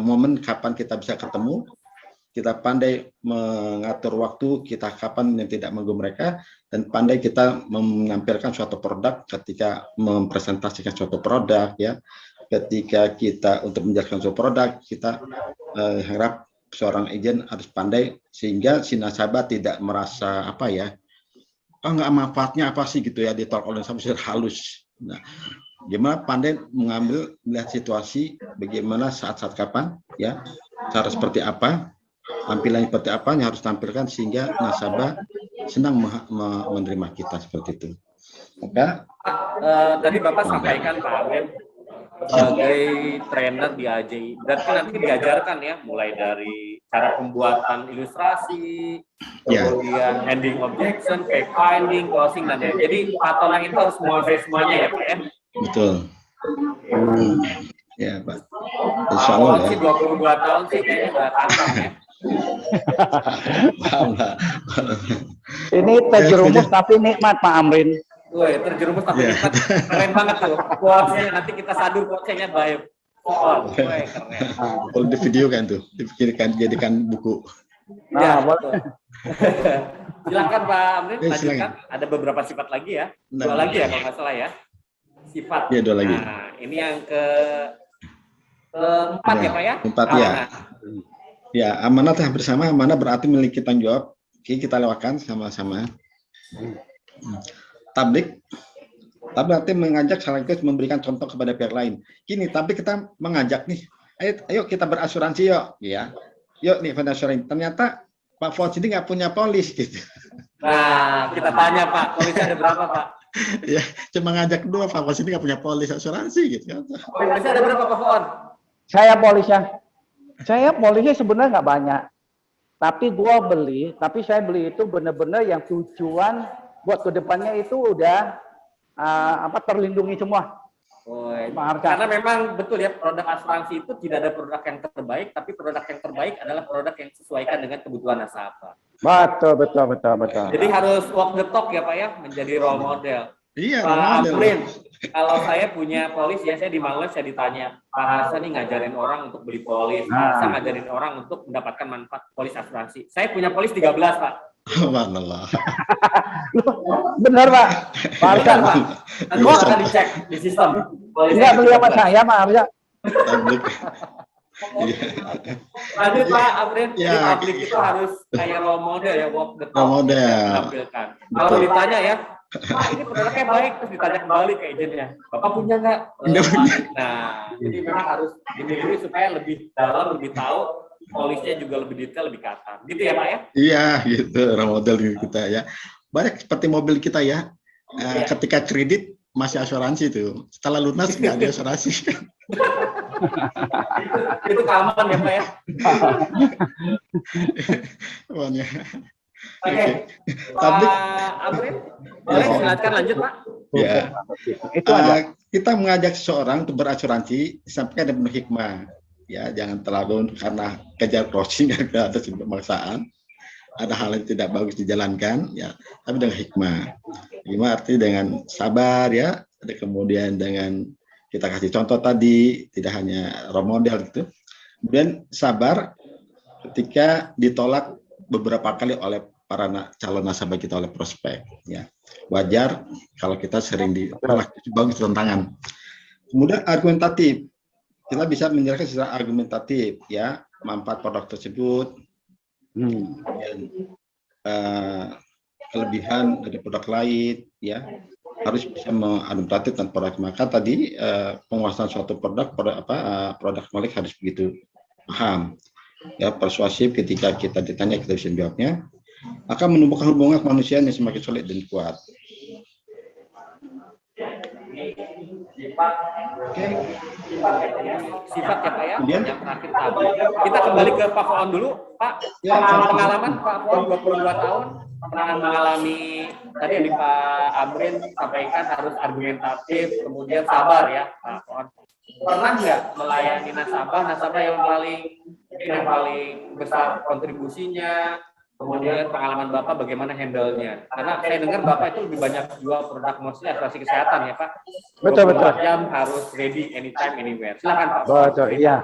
[SPEAKER 4] momen kapan kita bisa ketemu, kita pandai mengatur waktu kita kapan yang tidak mengganggu mereka, dan pandai kita menampilkan suatu produk ketika mempresentasikan suatu produk ya. Ketika kita untuk menjelaskan suatu produk, kita harap seorang agen harus pandai sehingga si nasabah tidak merasa apa ya, oh nggak manfaatnya apa sih gitu ya, ditolak oleh nasabah halus. Nah, gimana pandai melihat situasi, bagaimana saat-saat kapan ya, cara seperti apa, tampilannya seperti apa yang harus tampilkan sehingga nasabah senang menerima kita seperti itu. Maka
[SPEAKER 2] tadi Bapak sampaikan Pak Amrin sebagai trainer di AJI, berarti nanti diajarkan ya, mulai dari cara pembuatan ilustrasi, kemudian handling objection, fact finding, closing, dan jadi fatona itu harus menguasai semuanya ya Pak ya.
[SPEAKER 4] Betul. Ya Pak. Insya Allah ya.
[SPEAKER 2] Sih 22 tahun sih kayaknya udah kantong ya.
[SPEAKER 3] Ini terjerumus tapi nikmat Pak Amrin.
[SPEAKER 2] Woi, terjerumus tapi nikmat. Keren banget tuh. Quotes-nya nanti kita sadu quotes-nya baik. Oh, keren.
[SPEAKER 4] Kalau di video kan tuh, dipikirkan jadikan buku.
[SPEAKER 2] Ya, betul. Silakan Pak Amrin, lanjutkan.
[SPEAKER 4] Silakan.
[SPEAKER 2] Ada beberapa sifat lagi ya. Dua lagi ya kalau nggak salah ya. Sifat.
[SPEAKER 4] Iya, dua lagi.
[SPEAKER 2] Nah, ini yang keempat ya Pak ya?
[SPEAKER 4] Keempat ya. Ya, amanah bersama, amanah berarti memiliki tanggung jawab. Oke, kita lewatkan sama-sama. Tablik, tapi nanti mengajak sekaligus memberikan contoh kepada pihak lain. Gini, tapi kita mengajak nih, ayo kita berasuransi yuk, ya. Yuk nih berasuransi. Ternyata Pak Fons ini nggak punya polis gitu.
[SPEAKER 2] Nah, kita tanya Pak, polisnya ada berapa Pak?
[SPEAKER 4] Ya, cuma ngajak dua, Pak Fons ini nggak punya polis asuransi gitu.
[SPEAKER 2] Polisnya ada berapa Pak Fon?
[SPEAKER 3] Saya polisnya sebenarnya nggak banyak. Tapi saya beli itu benar-benar yang tujuan buat kedepannya itu udah terlindungi semua.
[SPEAKER 2] Oh, karena memang betul ya, produk asuransi itu tidak ada produk yang terbaik, tapi produk yang terbaik adalah produk yang disesuaikan dengan kebutuhan nasabah.
[SPEAKER 3] Betul.
[SPEAKER 2] Jadi harus walk the talk ya Pak ya, menjadi role model.
[SPEAKER 4] Iya,
[SPEAKER 2] Pak Amrin, kalau saya punya polis ya, saya di Malaysia saya ditanya, Pak Hasan nih ngajarin orang untuk beli polis, Pak Hasan ngajarin orang untuk mendapatkan manfaat polis asuransi. Saya punya polis 13 Pak.
[SPEAKER 4] Subhanallah.
[SPEAKER 3] Benar Pak.
[SPEAKER 2] Benar Pak. Nanti akan dicek di sistem.
[SPEAKER 3] Enggak beli sama saya Pak Arja.
[SPEAKER 2] Lanjut Pak Amrin,
[SPEAKER 4] Ya.
[SPEAKER 2] jadi publik itu harus kayak role model ya, walk the talk.
[SPEAKER 4] Role model.
[SPEAKER 2] Tampilkan. Kalau ditanya ya, Pak ini produknya baik, terus ditanya kembali ke agennya, Bapak punya nggak? Nah, jadi memang harus dimiliki supaya lebih dalam, lebih tahu, polisnya juga lebih detail, lebih kata. Gitu ya Pak ya?
[SPEAKER 4] Iya, gitu role model kita ya. Banyak seperti mobil kita ya. Ketika kredit masih asuransi tuh, setelah lunas nggak ada asuransi.
[SPEAKER 2] Itu keamanan ya Pak ya? Oke. Pak Amrin, boleh silakan lanjut Pak.
[SPEAKER 4] Ya.
[SPEAKER 3] Itu ada.
[SPEAKER 4] Kita mengajak seseorang untuk berasuransi sampai ada penuh hikmah. ya jangan terlalu karena kejar crossing atau pemaksaan. Ada hal yang tidak bagus dijalankan, ya, tapi dengan hikmah. Hikmah artinya dengan sabar, ya. Kemudian dengan kita kasih contoh tadi, tidak hanya role model gitu. Kemudian sabar ketika ditolak beberapa kali oleh para calon nasabah kita, oleh prospek. Ya, wajar kalau kita sering ditolak, itu bagus tantangan. Kemudian argumentatif, kita bisa menjelaskan secara argumentatif, ya, manfaat produk tersebut. Dan kelebihan dari produk lain, ya, harus bisa mengadaptasi tentang produk. Maka tadi penguasaan suatu produk Malik harus begitu paham, ya, persuasif. Ketika kita ditanya kita bisa jawabnya, akan menumbuhkan hubungan kemanusiaan yang semakin solid dan kuat. Oke.
[SPEAKER 2] Sifat ya Pak ya.
[SPEAKER 4] Kemudian,
[SPEAKER 2] yang terakhir tadi. Kita kembali ke Pak Fuon dulu, Pak.
[SPEAKER 4] Ya,
[SPEAKER 2] Pengalaman Pak Fuon 22 tahun pernah mengalami tadi yang di Pak Amrin sampaikan harus argumentatif, kemudian sabar ya Pak Fuon. Pernah nggak melayani nasabah yang paling besar kontribusinya? Kemudian pengalaman Bapak bagaimana handle-nya? Karena saya dengar Bapak itu lebih banyak jual produk mostly asuransi kesehatan ya Pak.
[SPEAKER 3] Betul.
[SPEAKER 2] 24 jam harus ready anytime anywhere. Silakan Pak.
[SPEAKER 3] Betul, iya.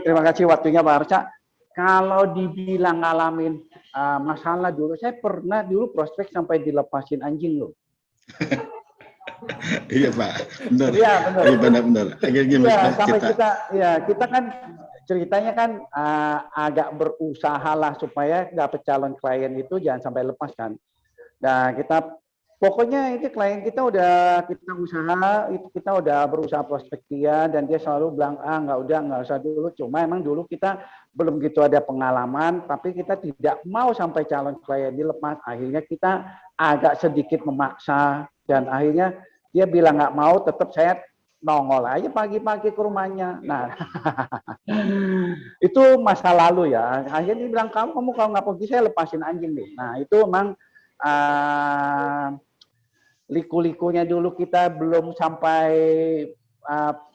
[SPEAKER 3] Terima kasih waktunya Pak Arca. Kalau dibilang ngalamin masalah dulu, saya pernah dulu prospek sampai dilepasin anjing loh.
[SPEAKER 4] Iya Pak, benar.
[SPEAKER 3] Iya benar.
[SPEAKER 4] Iya benar.
[SPEAKER 3] Iya, sampai kita kan ceritanya kan agak berusaha lah supaya dapat calon klien itu jangan sampai lepas kan. Nah pokoknya itu klien kita udah berusaha prospek dia, dan dia selalu bilang nggak usah dulu. Cuma emang dulu kita belum gitu ada pengalaman, tapi kita tidak mau sampai calon klien dilepas. Akhirnya kita agak sedikit memaksa, dan akhirnya dia bilang nggak mau, tetap saya nongol aja pagi-pagi ke rumahnya. Nah, itu masa lalu ya. Akhirnya dia bilang, kamu kalau nggak pergi saya lepasin anjing deh. Nah, itu memang liku-likunya dulu kita belum sampai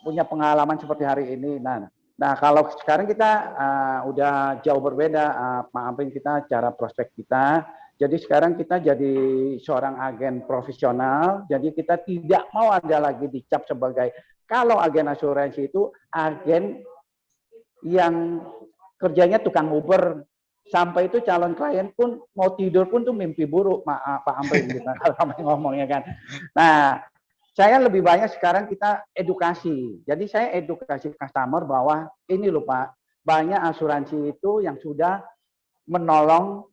[SPEAKER 3] punya pengalaman seperti hari ini. Nah kalau sekarang kita udah jauh berbeda, Pak Amrin, kita cara prospek kita. Jadi sekarang kita jadi seorang agen profesional, jadi kita tidak mau ada lagi dicap sebagai, kalau agen asuransi itu agen yang kerjanya tukang Uber, sampai itu calon klien pun mau tidur pun tuh mimpi buruk, Pak Amrin, gitu, kalau ngomongnya kan. Nah, saya lebih banyak sekarang kita edukasi. Jadi saya edukasi customer bahwa ini loh Pak, banyak asuransi itu yang sudah menolong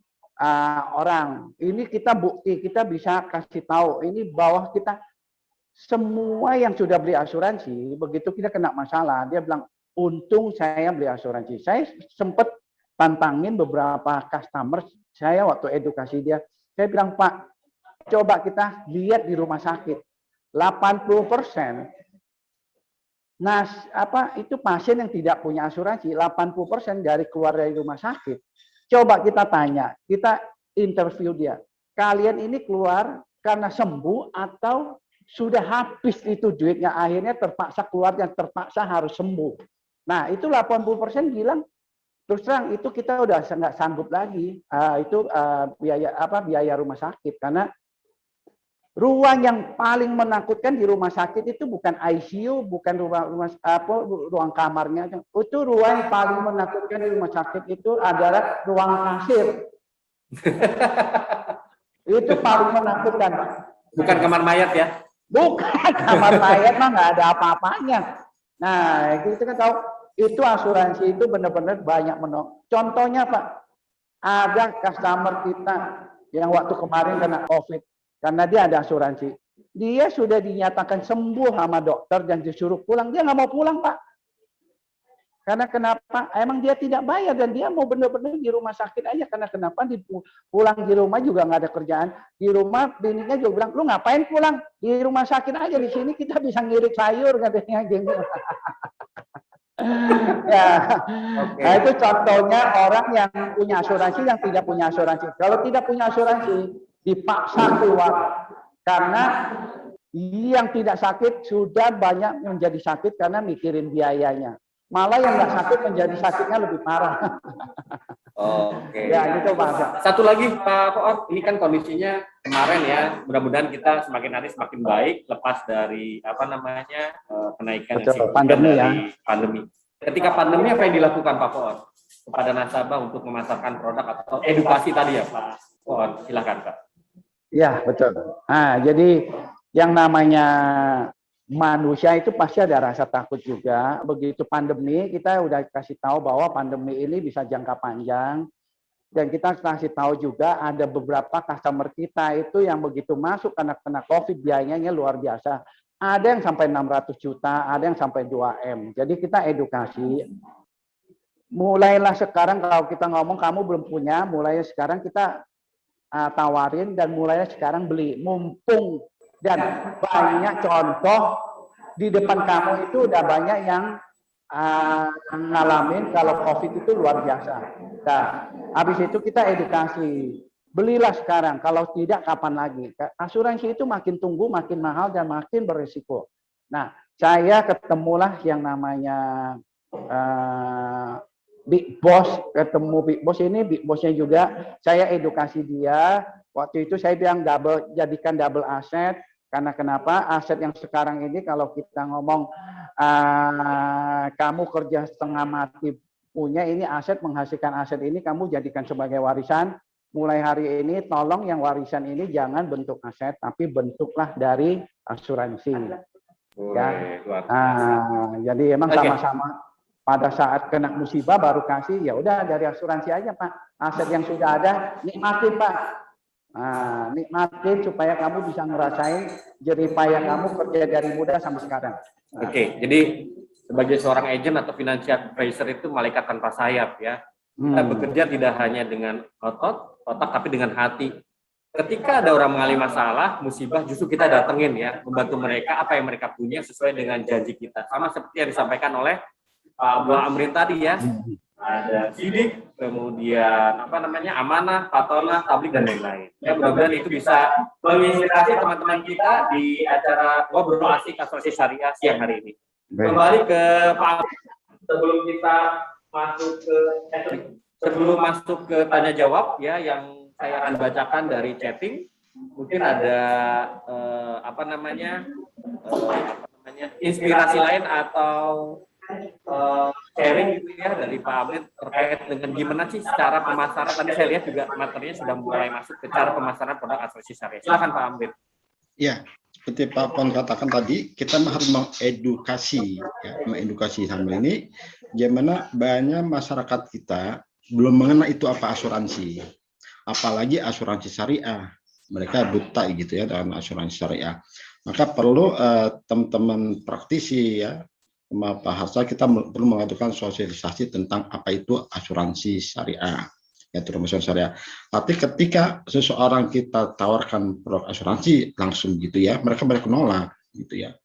[SPEAKER 3] orang. Ini kita bukti, kita bisa kasih tahu. Ini bahwa kita semua yang sudah beli asuransi, begitu kita kena masalah, dia bilang, untung saya beli asuransi. Saya sempat tantangin beberapa customer saya waktu edukasi dia. Saya bilang, Pak, coba kita lihat di rumah sakit. 80%. Nah, itu pasien yang tidak punya asuransi, 80% keluar dari rumah sakit. Coba kita tanya, kita interview dia. Kalian ini keluar karena sembuh atau sudah habis itu duitnya, akhirnya terpaksa keluar yang terpaksa harus sembuh. Nah, itu 80% bilang, terus terang itu kita udah nggak sanggup lagi. Itu biaya rumah sakit, karena ruang yang paling menakutkan di rumah sakit itu bukan ICU, bukan ruang kamarnya. Itu ruang yang paling menakutkan di rumah sakit itu adalah ruang kasir. Itu paling menakutkan, Pak.
[SPEAKER 2] Bukan kamar mayat ya?
[SPEAKER 3] Bukan, kamar mayat mah nggak ada apa-apanya. Nah, kita kan tahu itu asuransi itu benar-benar banyak menolong. Contohnya Pak, ada customer kita yang waktu kemarin kena COVID. Karena dia ada asuransi. Dia sudah dinyatakan sembuh sama dokter dan disuruh pulang. Dia nggak mau pulang, Pak. Karena kenapa? Emang dia tidak bayar dan dia mau benar-benar di rumah sakit aja. Karena kenapa? Pulang di rumah juga nggak ada kerjaan. Di rumah, kliniknya juga bilang, lu ngapain pulang? Di rumah sakit aja. Di sini kita bisa ngirit sayur, katanya gitu. Ya, nah itu contohnya orang yang punya asuransi yang tidak punya asuransi. Kalau tidak punya asuransi, dipaksa keluar karena yang tidak sakit sudah banyak menjadi sakit karena mikirin biayanya. Malah yang nggak sakit menjadi sakitnya lebih parah.
[SPEAKER 2] Oke.
[SPEAKER 3] Ya gitu Pak.
[SPEAKER 2] Satu lagi Pak Fuad, ini kan kondisinya kemarin ya, mudah-mudahan kita semakin hari semakin baik lepas dari apa namanya kenaikan yang
[SPEAKER 3] Betul,
[SPEAKER 2] signifikan
[SPEAKER 3] pandemi ya.
[SPEAKER 2] dari pandemi. Ketika pandemi apa yang dilakukan Pak Fuad kepada nasabah untuk memasarkan produk atau edukasi tadi ya Pak Fuad? Silakan Pak.
[SPEAKER 3] Ya betul. Nah, jadi yang namanya manusia itu pasti ada rasa takut juga. Begitu pandemi, kita udah kasih tahu bahwa pandemi ini bisa jangka panjang. Dan kita kasih tahu juga ada beberapa customer kita itu yang begitu masuk karena kena COVID biayanya luar biasa. Ada yang sampai 600 juta, ada yang sampai 2M. Jadi kita edukasi. Mulailah sekarang kalau kita ngomong kamu belum punya, mulai sekarang kita tawarin dan mulai sekarang beli. Mumpung dan banyak contoh di depan kamu itu udah banyak yang ngalamin kalau COVID itu luar biasa. Nah, habis itu kita edukasi. Belilah sekarang, kalau tidak kapan lagi. Asuransi itu makin tunggu, makin mahal dan makin berisiko. Nah, saya ketemulah yang namanya Big Boss, ketemu Big Boss ini, Big Bossnya juga saya edukasi dia. Waktu itu saya bilang jadikan double aset. Karena kenapa? Aset yang sekarang ini kalau kita ngomong kamu kerja setengah mati punya ini aset, menghasilkan aset ini kamu jadikan sebagai warisan. Mulai hari ini tolong yang warisan ini jangan bentuk aset tapi bentuklah dari asuransi. Ya. Jadi emang sama-sama pada saat kena musibah baru kasih, ya udah dari asuransi aja Pak. Aset yang sudah ada nikmatin Pak. Nikmatin supaya kamu bisa ngerasain jerih payah kamu kerja dari muda sampai sekarang.
[SPEAKER 2] Oke, jadi sebagai seorang agent atau financial advisor itu malaikat tanpa sayap ya. Kita bekerja tidak hanya dengan otak tapi dengan hati. Ketika ada orang mengalami masalah, musibah, justru kita datengin ya, membantu mereka apa yang mereka punya sesuai dengan janji kita. Sama seperti yang disampaikan oleh Pak Abdullah Amrin tadi ya. Ada sidik, kemudian apa namanya amanah, patona, tablik dan lain-lain. Ya, mudah-mudahan itu bisa menginspirasi teman-teman kita di acara ngobrol asik asuransi syariah siang hari ini. Kembali ke Pak sebelum masuk ke tanya jawab ya yang saya akan bacakan dari chatting. Mungkin ada inspirasi lain atau sharing gitu ya dari Pak Amir terkait dengan gimana sih cara pemasaran. Tadi saya lihat juga materinya sudah mulai masuk ke cara pemasaran produk asuransi syariah. Silakan Pak Amir.
[SPEAKER 4] Ya, seperti Pak Pon katakan tadi, kita harus mengedukasi, ya, mengedukasi sama ini. Gimana banyak masyarakat kita belum mengenal itu apa asuransi, apalagi asuransi syariah. Mereka buta gitu ya dengan asuransi syariah. Maka perlu teman-teman praktisi ya, Pak Harsa, kita perlu mengajukan sosialisasi tentang apa itu asuransi syariah, ya termasuk syariah. Tapi ketika seseorang kita tawarkan produk asuransi langsung gitu ya, mereka nolak gitu ya.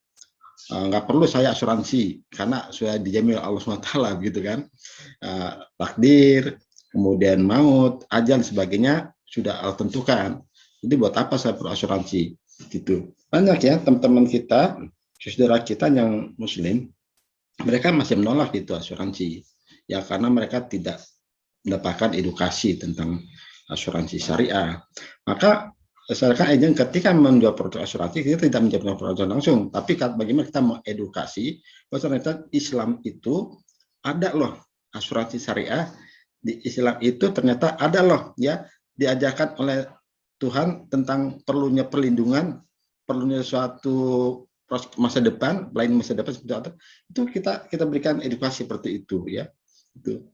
[SPEAKER 4] Nggak perlu saya asuransi karena sudah dijamin Allah SWT gitu kan. Takdir, kemudian maut, ajal sebagainya sudah Allah tentukan. Jadi buat apa saya perlu asuransi gitu. Banyak ya teman-teman kita, saudara kita yang muslim, mereka masih menolak itu asuransi. Ya karena mereka tidak mendapatkan edukasi tentang asuransi syariah. Maka misalkan agent ketika menjual produk asuransi, kita tidak menjual produk langsung, tapi bagaimana kita mengedukasi bahwa ternyata Islam itu ada loh asuransi syariah. Di Islam itu ternyata ada loh ya, diajarkan oleh Tuhan tentang perlunya perlindungan, perlunya suatu masa depan, lain masa depan seperti apa. Itu kita berikan edukasi seperti itu ya. Itu.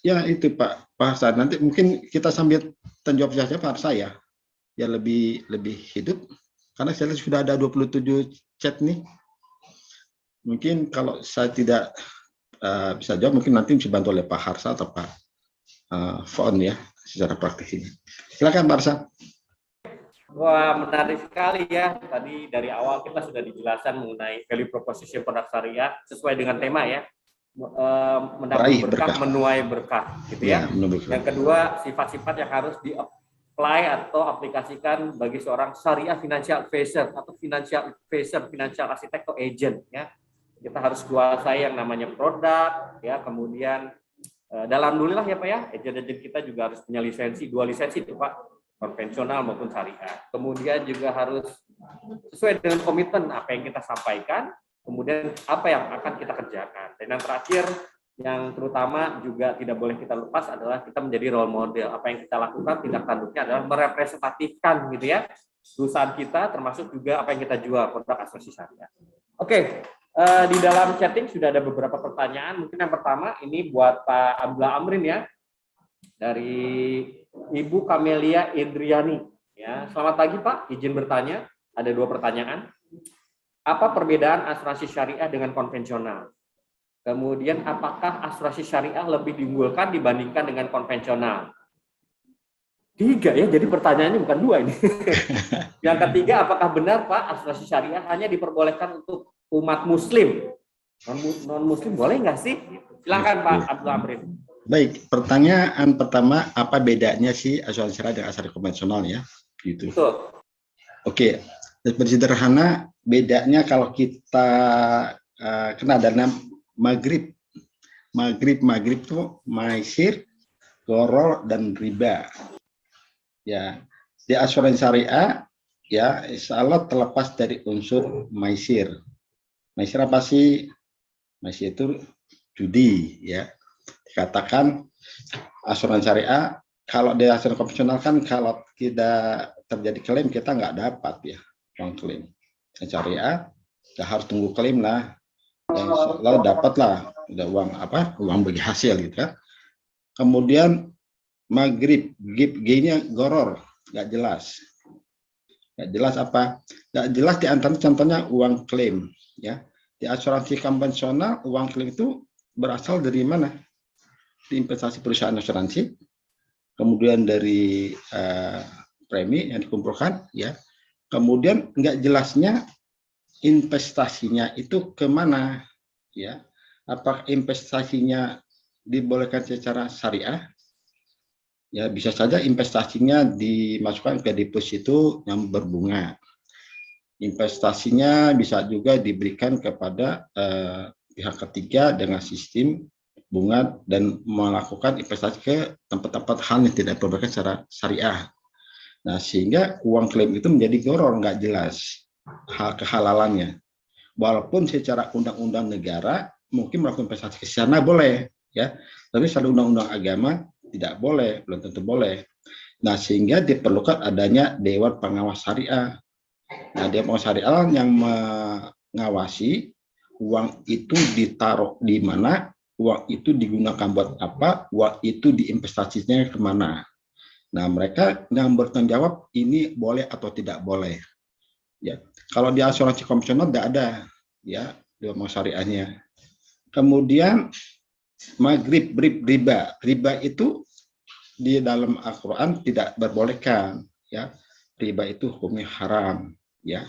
[SPEAKER 4] Ya itu Pak Hasan. Nanti mungkin kita sambil jawab saja Pak saya. Ya lebih hidup karena saya lihat sudah ada 27 chat nih. Mungkin kalau saya tidak bisa jawab, mungkin nanti bisa bantu oleh Pak Harsa atau Pak Fon ya secara praktis ini. Silakan Pak Harsa.
[SPEAKER 2] Wah, menarik sekali ya. Tadi dari awal kita sudah dijelaskan mengenai value proposition produk syariah sesuai dengan tema ya. Mendapat berkah, menuai berkah gitu ya. Yang kedua, sifat-sifat yang harus di-apply atau aplikasikan bagi seorang syariah financial advisor atau financial advisor, financial architect atau agent ya. kita harus kuasai yang namanya produk, ya, kemudian dalam alhamdulillah ya Pak ya, agent-agent kita juga harus punya lisensi, 2 lisensi itu Pak, konvensional maupun syariah. Kemudian juga harus sesuai dengan komitmen apa yang kita sampaikan, kemudian apa yang akan kita kerjakan. Dan yang terakhir, yang terutama juga tidak boleh kita lepas adalah kita menjadi role model. Apa yang kita lakukan, tindak tanduknya adalah merepresentatifkan gitu ya, perusahaan kita, termasuk juga apa yang kita jual, produk asuransi syariah. Oke. Di dalam chatting sudah ada beberapa pertanyaan. Mungkin yang pertama ini buat Pak Abdullah Amrin ya, dari Ibu Kamelia Indriani. Ya, selamat pagi Pak. Izin bertanya. Ada 2 pertanyaan. Apa perbedaan asuransi syariah dengan konvensional? Kemudian apakah asuransi syariah lebih diunggulkan dibandingkan dengan konvensional? 3 ya. Jadi pertanyaannya bukan 2 ini. Yang ketiga, apakah benar Pak asuransi syariah hanya diperbolehkan untuk umat muslim, non muslim boleh nggak sih? Silakan Pak Abdul Amrin.
[SPEAKER 4] Baik, pertanyaan pertama, apa bedanya sih asuransi syariah dengan asuransi konvensional ya? Gitu.
[SPEAKER 2] Betul.
[SPEAKER 4] Oke, sederhana bedanya kalau kita kena dana maghrib itu maisir, goror dan riba. Ya, di asuransi syariah ya, insya Allah terlepas dari unsur maisir. Maisir apa sih? Maisir itu judi ya. Dikatakan asuransi syariah, kalau di asuransi konvensional kan kalau tidak terjadi klaim kita nggak dapat ya uang klaim. Syariah nggak harus tunggu klaim lah. Dan lalu dapatlah udah uang bagi hasil gitu ya. Kemudian maghrib, G-nya goror, nggak jelas. Nggak jelas apa? Nggak jelas di antara contohnya uang klaim ya. Di asuransi konvensional uang klaim itu berasal dari mana? Di investasi perusahaan asuransi, kemudian dari premi yang dikumpulkan ya. Kemudian nggak jelasnya investasinya itu kemana ya? Apakah investasinya dibolehkan secara syariah? Ya bisa saja investasinya dimasukkan ke deposito yang berbunga. Investasinya bisa juga diberikan kepada pihak ketiga dengan sistem bunga dan melakukan investasi ke tempat-tempat hal yang tidak diperbolehkan secara syariah. Nah, sehingga uang klaim itu menjadi goror, nggak jelas hal kehalalannya. Walaupun secara undang-undang negara mungkin melakukan investasi ke sana boleh, ya, tapi secara undang-undang agama tidak boleh, belum tentu boleh. Nah, sehingga diperlukan adanya Dewan Pengawas Syariah. Nah, Dewan Pengawas Syariah yang mengawasi uang itu ditaruh di mana, uang itu digunakan buat apa, uang itu diinvestasinya kemana. Nah, mereka yang bertanggung jawab ini boleh atau tidak boleh. Ya, kalau di asuransi konvensional tidak ada, ya, Dewan Pengawas Syariahnya. Kemudian maghrib, riba itu di dalam Al-Quran tidak diperbolehkan, ya. Riba itu hukumnya haram, ya.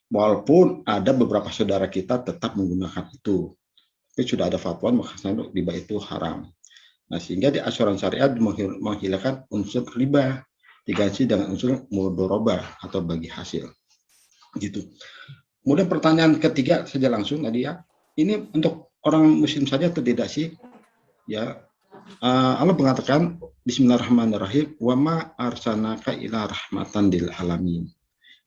[SPEAKER 4] Walaupun ada beberapa saudara kita tetap menggunakan itu, tapi sudah ada fatwa mengatakan riba itu haram. Nah, sehingga di asuransi syariah menghilangkan unsur riba, diganti dengan unsur mudharabah atau bagi hasil, gitu. Kemudian pertanyaan ketiga saja langsung tadi ya, ini untuk orang muslim saja atau tidak sih? Ya, Allah mengatakan Bismillahirrahmanirrahim, wa ma arsalnaka ila rahmatan lil alamin.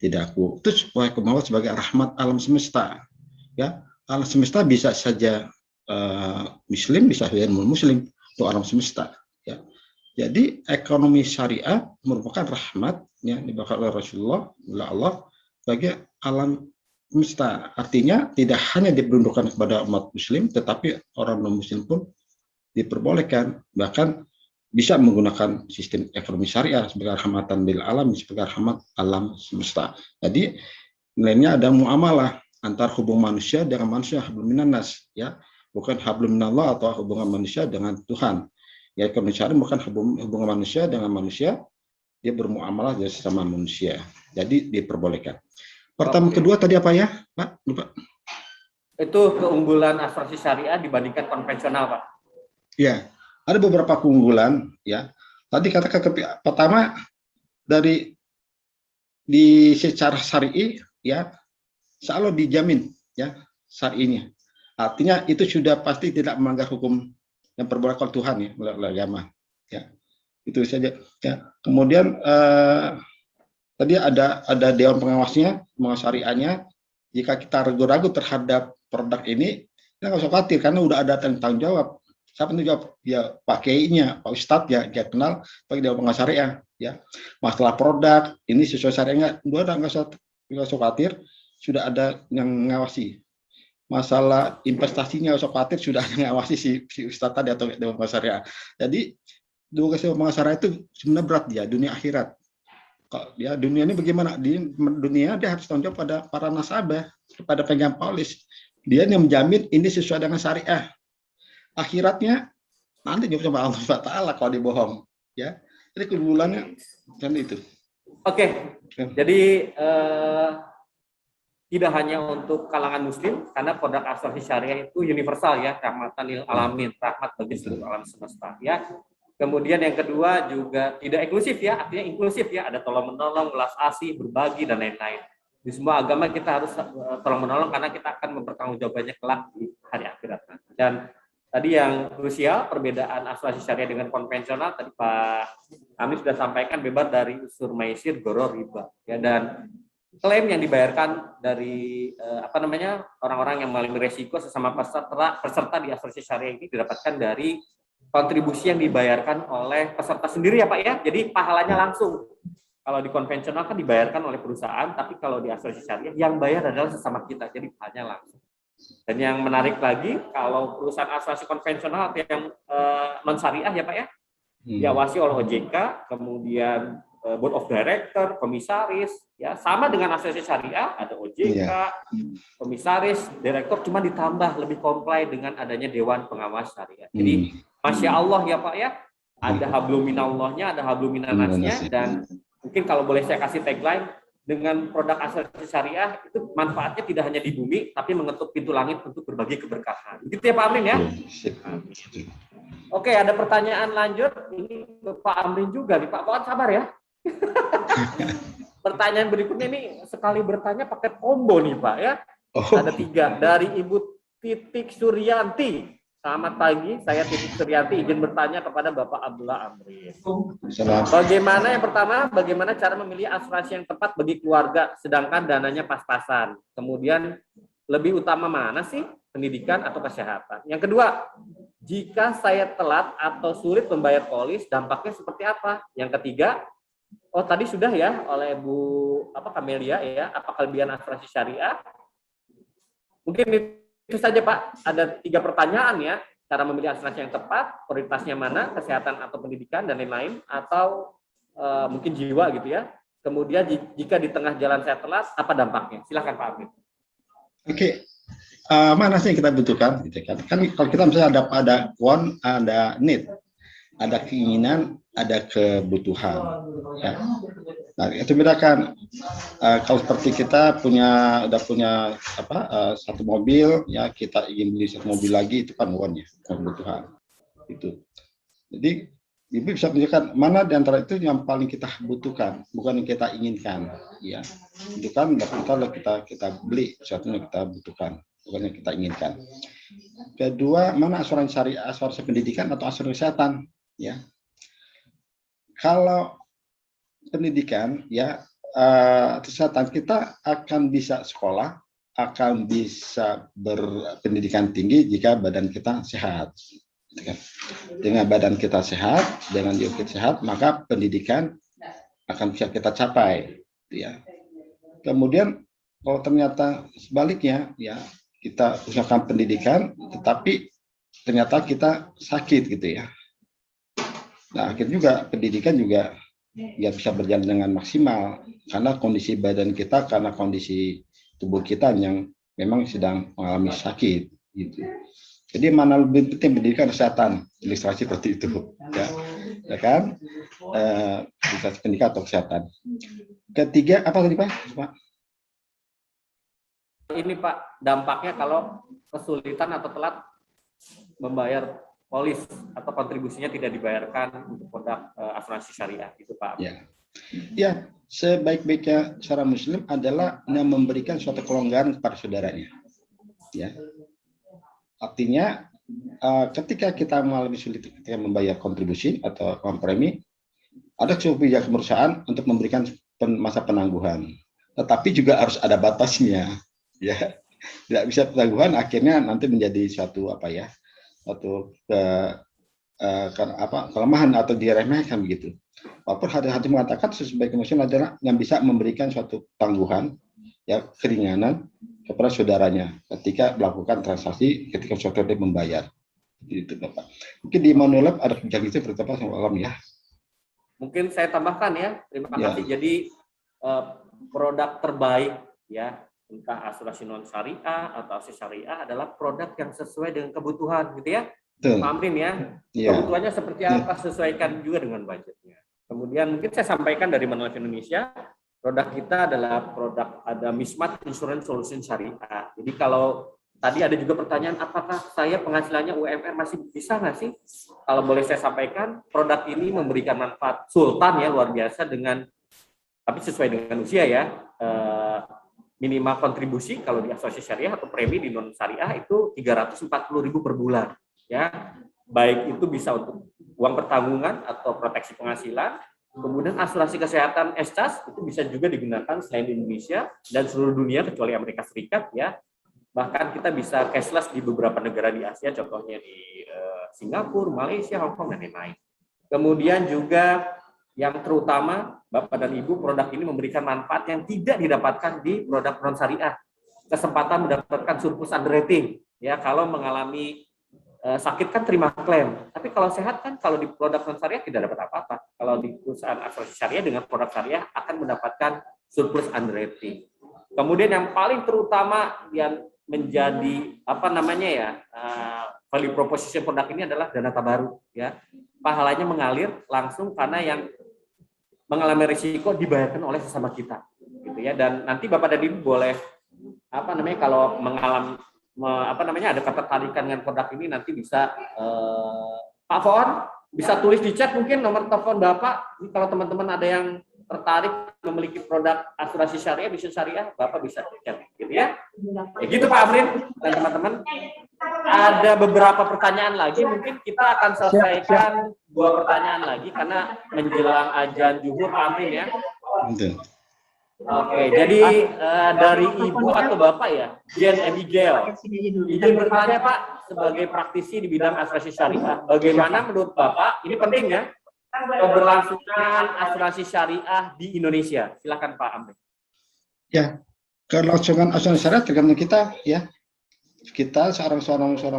[SPEAKER 4] Tidak aku utus wahai Muhammad sebagai rahmat alam semesta. Ya, alam semesta bisa saja muslim, bisa saja non muslim, untuk alam semesta. Ya, jadi ekonomi syariah merupakan rahmat yang diberikan oleh Rasulullah, oleh Allah sebagai alam semesta. Artinya tidak hanya diperuntukkan kepada umat muslim, tetapi orang non muslim pun diperbolehkan, bahkan bisa menggunakan sistem ekonomi syariah sebagai rahmatan lil alam, sebagai rahmat alam semesta. Jadi nilainya ada muamalah antar hubungan manusia dengan manusia, hablum minan nas, ya, bukan hablum minallah atau hubungan manusia dengan Tuhan. Ya, ekonomi syariah bukan hubungan manusia dengan manusia, dia bermuamalah dengan sesama manusia. Jadi diperbolehkan. Pertama, kedua tadi apa ya, Pak? Lupa.
[SPEAKER 2] Itu keunggulan asuransi syariah dibandingkan konvensional, Pak.
[SPEAKER 4] Ya, ada beberapa keunggulan ya. Tadi katakan pertama dari di secara syar'i ya, selalu dijamin ya syar'inya. artinya itu sudah pasti tidak melanggar hukum dan perbuatan Tuhan ya, melanggar agama. Ya, itu saja. Ya, kemudian tadi ada dewan pengawasnya, pengawas syariahnya. Jika kita ragu-ragu terhadap produk ini, kita nggak usah khawatir karena udah ada tanggung jawab. Siapa yang jawab? Ya Pak Kiainya, Pak Ustadz ya, dia kenal bagi dewan pengawas syariah. Ya, masalah produk ini sesuai syariah nggak usah khawatir, sudah ada yang ngawasi. Masalah investasinya nggak usah khawatir, sudah ada yang ngawasi si Ustadz tadi atau dewan pengawas syariah. Jadi dewan pengawas syariah itu sebenarnya berat dia, dunia akhirat. Ya, dunia ini bagaimana? Di dunia dia harus tanggung jawab pada para nasabah, kepada pegang polis. Dia yang menjamin ini sesuai dengan syariah. Akhiratnya nanti jawab sama Allah Taala kalau dia bohong. Ya, jadi kesimpulannya kan itu.
[SPEAKER 2] Oke. Jadi tidak hanya untuk kalangan Muslim, karena produk asuransi syariah itu universal ya, rahmatan lil alamin, rahmat bagi seluruh alam semesta. Ya. Kemudian yang kedua juga tidak eksklusif ya, artinya inklusif ya, ada tolong menolong, belas asih, berbagi dan lain-lain. Di semua agama kita harus tolong menolong karena kita akan mempertanggungjawabkannya kelak di hari akhirat. Dan tadi yang krusial perbedaan asuransi syariah dengan konvensional tadi Pak Amin sudah sampaikan bebas dari unsur maisir, gharar, riba. Ya, dan klaim yang dibayarkan dari orang-orang yang mengalami resiko sesama peserta di asuransi syariah ini didapatkan dari kontribusi yang dibayarkan oleh peserta sendiri ya Pak ya. Jadi pahalanya langsung. Kalau di konvensional kan dibayarkan oleh perusahaan, tapi kalau di asuransi syariah yang bayar adalah sesama kita. Jadi pahalanya langsung. Dan yang menarik lagi, kalau perusahaan asuransi konvensional atau yang non syariah ya Pak ya, diawasi oleh OJK, kemudian board of director, komisaris, ya sama dengan asuransi syariah ada OJK, komisaris, direktur, cuma ditambah lebih comply dengan adanya dewan pengawas syariah. Jadi Masya Allah ya Pak ya, ada habluminallahnya, ada habluminannasnya, dan mungkin kalau boleh saya kasih tagline, dengan produk asuransi syariah itu manfaatnya tidak hanya di bumi, tapi mengetuk pintu langit untuk berbagi keberkahan. Gitu ya Pak Amrin ya? Oke, ada pertanyaan lanjut, ini ke Pak Amrin juga nih, Pak Pohon sabar ya. Pertanyaan berikutnya ini sekali bertanya pakai combo nih Pak ya. Ada 3 dari Ibu Titik Suryanti. Selamat pagi, saya Titik Suryanti izin bertanya kepada Bapak Abdullah Amrin. Bagaimana yang pertama, bagaimana cara memilih asuransi yang tepat bagi keluarga sedangkan dananya pas-pasan? Kemudian lebih utama mana sih, pendidikan atau kesehatan? Yang kedua, jika saya telat atau sulit membayar polis, dampaknya seperti apa? Yang ketiga, tadi sudah ya oleh Bu Kamelia ya, apa kelebihan asuransi syariah? Mungkin itu saja Pak, ada 3 pertanyaan ya, cara memilih asuransi yang tepat, prioritasnya mana, kesehatan atau pendidikan dan lain-lain, atau mungkin jiwa gitu ya. Kemudian jika di tengah jalan saya telat, apa dampaknya? Silakan Pak Amrin.
[SPEAKER 4] Oke, mana sih yang kita butuhkan? Gitu kan kalau kita misalnya ada want, ada need, ada keinginan, ada kebutuhan. Ya. Nah, itu bedakan. Kalau seperti kita udah punya satu mobil, ya kita ingin beli satu mobil lagi, itu kan want ya, kebutuhan. Itu. Jadi Ibu bisa menunjukkan mana di antara itu yang paling kita butuhkan, bukan yang kita inginkan. Ya, itu kan kita beli sesuatu yang kita butuhkan, bukan yang kita inginkan. Kedua, mana asuransi syariah, asuransi pendidikan atau asuransi kesehatan? Ya, kalau pendidikan ya kesehatan kita akan bisa sekolah, akan bisa berpendidikan tinggi jika badan kita sehat. Dengan badan kita sehat, dengan jiwa kita sehat, maka pendidikan akan bisa kita capai. Ya. Kemudian kalau ternyata sebaliknya, ya kita usahakan pendidikan, tetapi ternyata kita sakit gitu ya. Nah, akhirnya juga pendidikan juga ya bisa berjalan dengan maksimal karena kondisi badan kita, karena kondisi tubuh kita yang memang sedang mengalami sakit gitu. Jadi mana lebih penting pendidikan kesehatan, ilustrasi seperti itu ya kan, ilustrasi pendidikan atau kesehatan. Ketiga apa tadi Pak?
[SPEAKER 2] Ini Pak, dampaknya kalau kesulitan atau telat membayar polis atau kontribusinya tidak dibayarkan untuk produk asuransi syariah itu Pak.
[SPEAKER 4] Ya, sebaik-baiknya seorang Muslim adalah memberikan suatu kelonggaran kepada saudaranya. Ya, Artinya ketika kita mengalami sulit ketika membayar kontribusi atau premi, ada kebijakan perusahaan untuk memberikan masa penangguhan. Tetapi juga harus ada batasnya, ya. Tidak bisa penangguhan akhirnya nanti menjadi suatu kelemahan atau diremehkan begitu. Walaupun hati-hati mengatakan sebagai muslim adalah yang bisa memberikan suatu tangguhan, ya, keringanan kepada saudaranya ketika melakukan transaksi ketika suatu membayar. Itu Bapak. Mungkin di Monolab ada kebijakan itu bertambah sama alam ya.
[SPEAKER 2] Mungkin saya tambahkan ya. Terima kasih. Jadi produk terbaik ya, entah asuransi non syariah atau asuransi syariah adalah produk yang sesuai dengan kebutuhan gitu ya. Pak Amrin ya. Kebutuhannya seperti apa, sesuaikan juga dengan budgetnya. Kemudian mungkin saya sampaikan dari Manulife Indonesia, produk kita adalah produk ada Mismat Insurance Solution Syariah. Jadi kalau tadi ada juga pertanyaan, apakah saya penghasilannya UMR masih bisa nggak sih? Kalau boleh saya sampaikan, produk ini memberikan manfaat sultan ya, luar biasa dengan, tapi sesuai dengan usia ya, minimal kontribusi kalau di asuransi syariah atau premi di non syariah itu 340.000 per bulan ya. Baik itu bisa untuk uang pertanggungan atau proteksi penghasilan, kemudian asuransi kesehatan SCAS itu bisa juga digunakan selain di Indonesia dan seluruh dunia kecuali Amerika Serikat ya. Bahkan kita bisa cashless di beberapa negara di Asia, contohnya di Singapura, Malaysia, Hong Kong dan lain-lain. Kemudian juga yang terutama Bapak dan Ibu, produk ini memberikan manfaat yang tidak didapatkan di produk non syariah. Kesempatan mendapatkan surplus underwriting ya, kalau mengalami sakit kan terima klaim, tapi kalau sehat kan kalau di produk non syariah tidak dapat apa-apa. Kalau di perusahaan asuransi syariah dengan produk syariah akan mendapatkan surplus underwriting. Kemudian yang paling terutama yang menjadi value proposition produk ini adalah dana tabaruk ya. Pahalanya mengalir langsung karena yang mengalami risiko dibayarkan oleh sesama kita gitu ya. Dan nanti Bapak dan Ibu boleh kalau mengalami ada ketertarikan dengan produk ini, nanti bisa Pak Fon bisa tulis di chat mungkin nomor telepon Bapak. Ini kalau teman-teman ada yang tertarik memiliki produk asuransi syariah, bisnis syariah, Bapak bisa chat gitu ya. Ya gitu Pak Amrin dan teman-teman. Ada beberapa pertanyaan lagi, mungkin kita akan selesaikan 2 pertanyaan lagi karena menjelang azan zuhur Pak Amrin ya. Oke, jadi dari Ibu atau Bapak ya, Jen Abigail. Izin bertanya Pak, sebagai praktisi di bidang asuransi syariah, bagaimana menurut Bapak, ini penting ya, keberlangsungan asuransi syariah di Indonesia? Silakan Pak Amrin.
[SPEAKER 4] Ya, keberlangsungan asuransi syariah tergantung kita ya. Kita seorang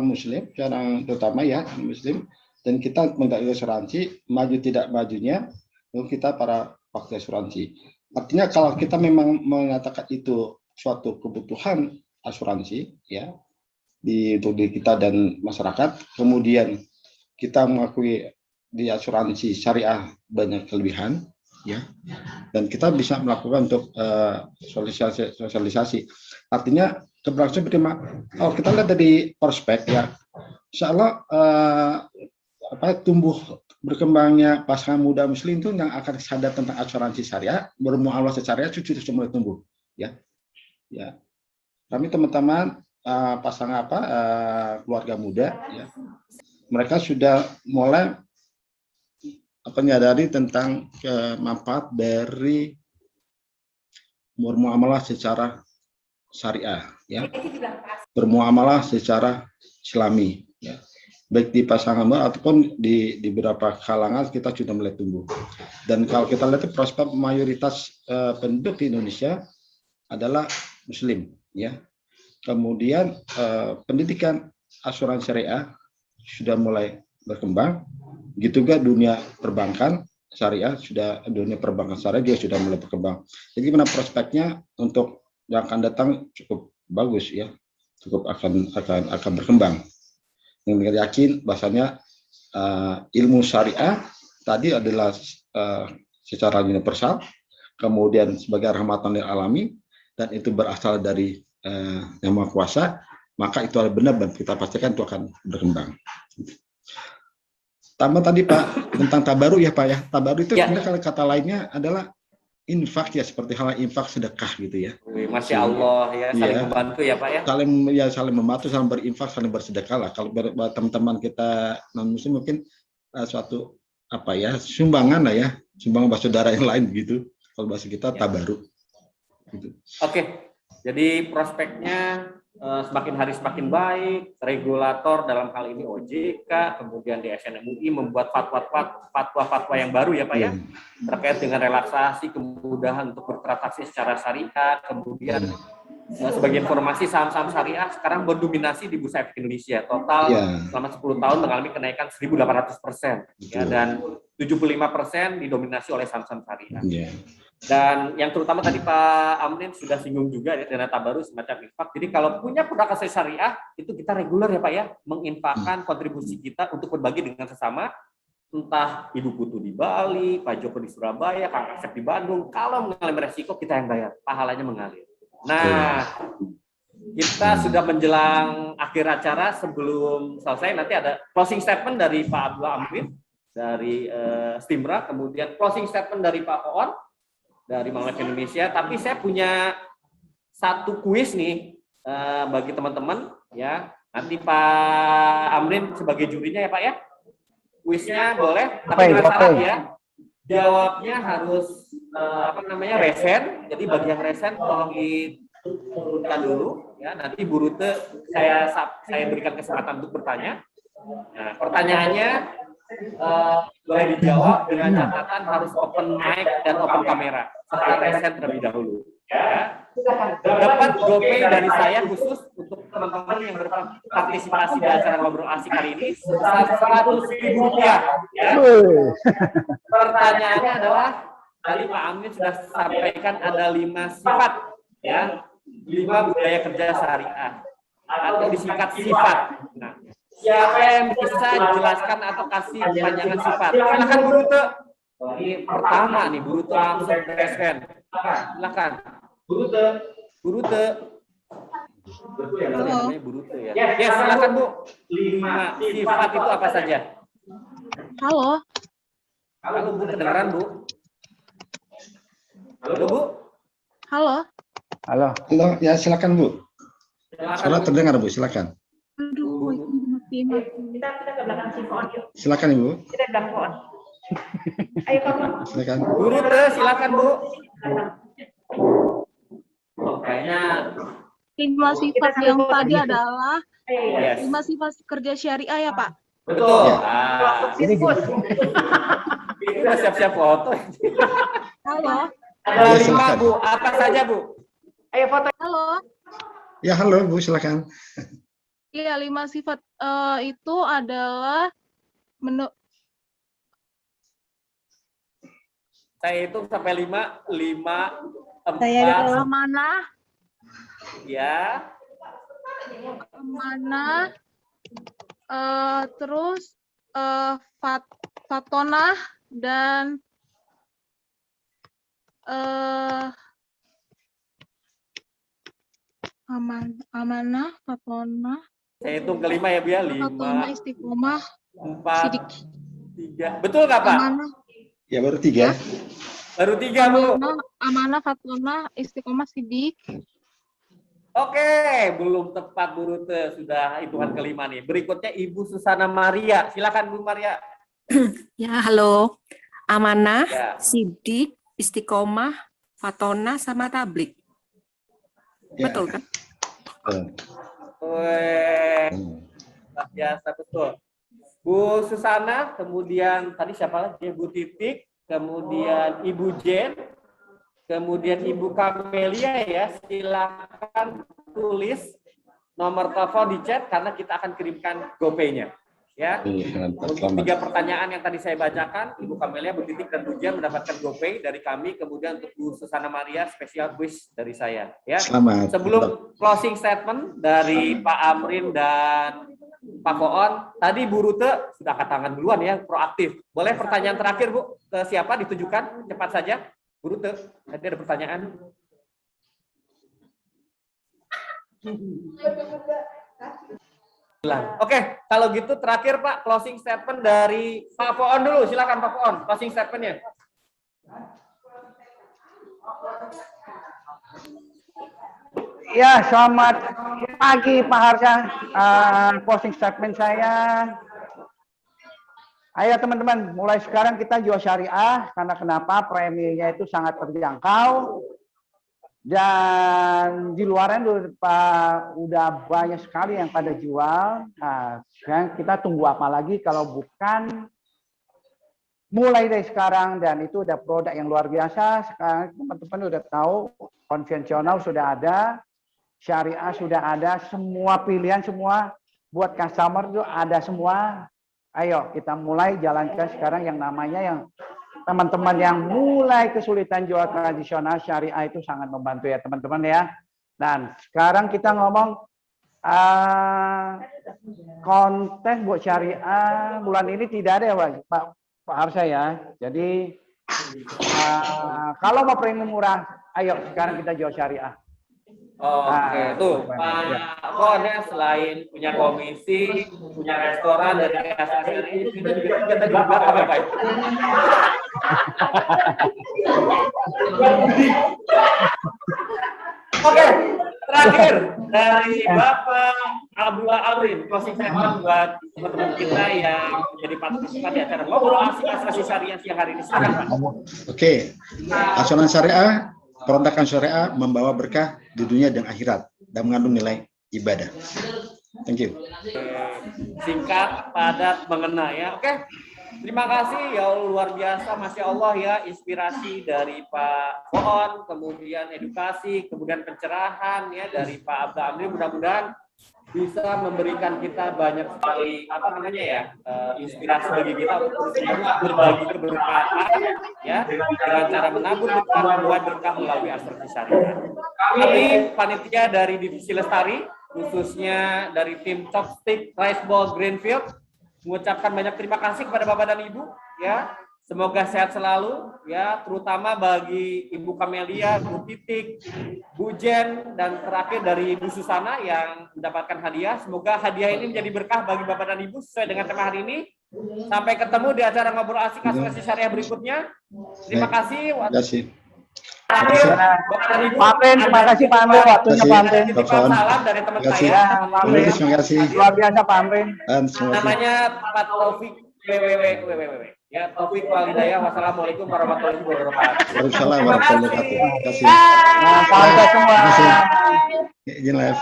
[SPEAKER 4] muslim, seorang terutama ya muslim, dan kita menggagas asuransi, maju tidak majunya, kita para pakai asuransi. Artinya kalau kita memang mengatakan itu suatu kebutuhan asuransi ya untuk diri kita dan masyarakat, kemudian kita mengakui di asuransi syariah banyak kelebihan ya, dan kita bisa melakukan untuk sosialisasi. Artinya keberlangsungan berima. Kalau kita lihat dari prospek ya, insya Allah tumbuh berkembangnya pasangan muda muslim itu yang akan sadar tentang asuransi syariah, bermuamalah secara cucu itu mulai tumbuh ya. Kami teman-teman pasangan keluarga muda ya, mereka sudah mulai menyadari tentang manfaat dari bermuamalah secara syariah ya, bermuamalah secara islami ya. Baik di pasangan ataupun di beberapa kalangan kita sudah mulai tumbuh. Dan kalau kita lihat prospek mayoritas penduduk di Indonesia adalah muslim ya. Kemudian pendidikan asuransi syariah sudah mulai berkembang. Gitu juga dunia perbankan syariah dunia perbankan syariah juga sudah mulai berkembang. Jadi gimana prospeknya untuk yang akan datang cukup bagus ya. Cukup akan berkembang. Yang yakin bahasanya ilmu syariah tadi adalah secara universal, kemudian sebagai rahmatan lil alamin, dan itu berasal dari Yang Maha Kuasa, maka itu adalah benar dan kita pastikan itu akan berkembang. Tambah tadi Pak tentang tabaruk ya Pak ya. Tabaruk itu sebenarnya kalau kata lainnya adalah infak ya, seperti hal infak sedekah gitu ya.
[SPEAKER 2] Wih, Masya Allah ya, saling
[SPEAKER 4] Iya.
[SPEAKER 2] membantu ya Pak ya.
[SPEAKER 4] Saling membantu, saling berinfak, saling bersedekah lah. Kalau teman-teman kita non muslim mungkin suatu apa ya, sumbangan lah ya, sumbangan bahasa saudara yang lain gitu. Kalau bahasa kita tabaruk gitu.
[SPEAKER 2] Oke, jadi prospeknya semakin hari semakin baik. Regulator dalam hal ini OJK, kemudian di SNMUI membuat fatwa-fatwa yang baru ya Pak ya, terkait dengan relaksasi, kemudahan untuk bertransaksi secara syariah, kemudian sebagai informasi saham-saham syariah sekarang mendominasi di Bursa Efek Indonesia. Total selama 10 tahun mengalami kenaikan 1.800% ya, dan 75% didominasi oleh saham-saham syariah. Dan yang terutama tadi Pak Amrin sudah singgung juga ya, dana tabaruk semacam infak. Jadi kalau punya produk aset syariah itu kita reguler ya Pak ya, menginfakkan kontribusi kita untuk berbagi dengan sesama, entah Ibu Putu di Bali, Pak Joko di Surabaya, Kang Asep di Bandung. Kalau mengalami resiko kita yang bayar, pahalanya mengalir. Nah, kita sudah menjelang akhir acara. Sebelum selesai nanti ada closing statement dari Pak Abdullah Amrin dari Stimra, kemudian closing statement dari Pak Poon dari Bank Indonesia. Tapi saya punya satu kuis nih bagi teman-teman ya. Nanti Pak Amrin sebagai jurinya ya Pak ya. Kuisnya boleh, tapi dengan syarat ya. Jawabnya harus resen. Jadi bagi yang resen tolong diturunkan dulu ya. Nanti Bu Rute saya berikan kesempatan untuk bertanya. Nah, pertanyaannya boleh dijawab dengan catatan harus open mic dan open kamera serta resen terlebih dahulu ya. Dapat GoPay dari saya khusus untuk teman-teman yang berpartisipasi di acara ngobrol asik hari ini sebesar Rp100.000 ya. Pertanyaannya adalah tadi Pak Amin sudah sampaikan ada 5 sifat ya, 5 budaya kerja syariah atau disingkat sifat. Nah, siapa yang bisa jelaskan atau kasih panjangan sifat? Silakan Bu Rute. Ini pertama nih, Bu Rute langsung present. Silakan. Bu Rute. Bu Rute. Namanya Bu Rute ya. Ya, silakan Bu. 5 sifat itu apa saja?
[SPEAKER 6] Halo.
[SPEAKER 2] Halo Bu, kedengaran Bu? Halo Bu.
[SPEAKER 6] Halo.
[SPEAKER 3] Halo.
[SPEAKER 4] Halo, ya silakan Bu. Suara terdengar Bu, silakan.
[SPEAKER 6] Aduh, mati.
[SPEAKER 7] Kita ke belakang si pohon yuk.
[SPEAKER 4] Silakan Ibu.
[SPEAKER 7] Kita ke belakang pohon. Ayo kamu.
[SPEAKER 4] Silakan.
[SPEAKER 2] Bu Rute, silakan Bu. Oh, kayaknya
[SPEAKER 6] 5 sifat yang tadi adalah
[SPEAKER 2] yes.
[SPEAKER 6] 5 sifat kerja syariah ya Pak?
[SPEAKER 2] Betul.
[SPEAKER 4] Ya.
[SPEAKER 2] Ini udah siap-siap foto.
[SPEAKER 6] Halo.
[SPEAKER 2] Ada 5 Bu, apa saja Bu?
[SPEAKER 7] Ayo foto.
[SPEAKER 6] Halo.
[SPEAKER 4] Ya halo Bu, silakan.
[SPEAKER 6] Iya, 5 sifat itu adalah
[SPEAKER 2] Saya hitung sampai 5, 4.
[SPEAKER 6] amanah,
[SPEAKER 2] Ya.
[SPEAKER 6] terus fatonah dan amanah, fatonah.
[SPEAKER 2] Saya hitung ke 5 ya Bu ya. 5,
[SPEAKER 6] Fatonah, istiqomah,
[SPEAKER 2] 4,
[SPEAKER 6] sidik.
[SPEAKER 2] 3. Betul nggak Pak?
[SPEAKER 6] Amanah,
[SPEAKER 4] Ya baru 3.
[SPEAKER 2] Baru 3 Bu.
[SPEAKER 6] amanah, fatonah, istiqomah, sidik.
[SPEAKER 2] Oke, belum tepat Bu Rute, sudah hitungan ke-5 nih. Berikutnya Ibu Susana Maria. Silakan Bu Maria.
[SPEAKER 8] Ya, halo. Amanah,
[SPEAKER 2] Ya.
[SPEAKER 8] sidik, istiqomah, fatonah, sama tablik.
[SPEAKER 4] Ya.
[SPEAKER 8] Betul kan?
[SPEAKER 2] Weh, luar biasa betul. Bu Susana, kemudian tadi siapa lagi? Bu Titik, kemudian Ibu Jen, kemudian Ibu Kamelia ya. Silakan tulis nomor telepon di chat karena kita akan kirimkan GoPay-nya. Ya. Untuk 3 pertanyaan yang tadi saya bacakan, Ibu Kamelia, Bu Titik, dan Bu Jen mendapatkan GoPay dari kami. Kemudian untuk Bu Susana Maria, spesial quiz dari saya. Ya.
[SPEAKER 4] Selamat.
[SPEAKER 2] Sebelum closing statement dari Pak Amrin dan Pak Poon, tadi Bu Rute sudah angkat tangan duluan ya, proaktif. Boleh pertanyaan terakhir Bu, ke siapa ditujukan? Cepat saja. Bu Rute, tadi ada pertanyaan. Oke, kalau gitu terakhir Pak, closing statement dari Pak Poon dulu. Silakan Pak Poon, closing statementnya.
[SPEAKER 3] Ya, selamat pagi Pak Harsha. Closing statement saya. Ayo teman-teman, mulai sekarang kita jual syariah karena kenapa? Preminya itu sangat terjangkau dan di luaran udah banyak sekali yang pada jual. Nah, sekarang kita tunggu apa lagi kalau bukan mulai dari sekarang, dan itu udah produk yang luar biasa. Sekarang teman-teman udah tahu konvensional sudah ada, syariah sudah ada, semua pilihan semua buat customer itu ada semua. Ayo kita mulai jalankan sekarang yang namanya yang teman-teman yang mulai kesulitan jual tradisional, syariah itu sangat membantu ya teman-teman ya. Dan sekarang kita ngomong konten buat syariah bulan ini tidak ada ya Pak Harsha ya. Jadi kalau mau premium murah, ayo sekarang kita jual syariah.
[SPEAKER 2] Oke, tuh Pak Kon ya, selain punya komisi, punya restoran dari asal ini, kita juga apa Pak? Oke, terakhir dari Bapak Abdullah Amrin, closing statement buat teman-teman kita yang menjadi partisipan di acara ngobrol asik syariah siang hari ini. Silakan Pak.
[SPEAKER 4] Oke, asuransi syariah, perontakan syariah membawa berkah di dunia dan akhirat dan mengandung nilai ibadah. Thank you.
[SPEAKER 2] Singkat, padat, mengena ya. Oke. Terima kasih ya, luar biasa, Masya Allah ya, inspirasi dari Pak Foon, kemudian edukasi, kemudian pencerahan ya dari Pak Abdullah Amrin. Mudah-mudahan bisa memberikan kita banyak sekali inspirasi bagi kita untuk berbagi keberkahan ya dengan cara menabur berkah, membuat berkah melalui asuransi syariah. Kami panitia dari Divisi Lestari, khususnya dari tim Chopstick Rice Bowl Greenfield, mengucapkan banyak terima kasih kepada Bapak dan Ibu ya. Semoga sehat selalu ya, terutama bagi Ibu Kamelia, Bu Titik, Bu Jen, dan terakhir dari Ibu Susana yang mendapatkan hadiah. Semoga hadiah ini menjadi berkah bagi Bapak dan Ibu sesuai dengan tema hari ini. Sampai ketemu di acara ngobrol asik asuransi syariah berikutnya. Terima kasih.
[SPEAKER 4] Terima kasih.
[SPEAKER 2] Terakhir, Bapak dan Ibu,
[SPEAKER 3] Pak Amrin, terima kasih Pak Amrin waktunya Pak Amrin.
[SPEAKER 2] titipan salam dari teman
[SPEAKER 4] Terima
[SPEAKER 2] saya.
[SPEAKER 3] Pak Amrin.
[SPEAKER 4] Terima kasih.
[SPEAKER 3] Luar biasa Pak Amrin.
[SPEAKER 4] Dan semoga
[SPEAKER 2] Namanya Pak Taufik www. Ya, Taufik Walhidayah. Wassalamualaikum warahmatullahi wabarakatuh.
[SPEAKER 4] Waalaikumsalam warahmatullahi wabarakatuh. Terima kasih.
[SPEAKER 3] Nah, Pak Harsha semua.
[SPEAKER 4] Terima kasih. Izin live.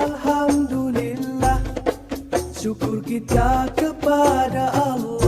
[SPEAKER 1] Alhamdulillah, syukur kita kepada Allah.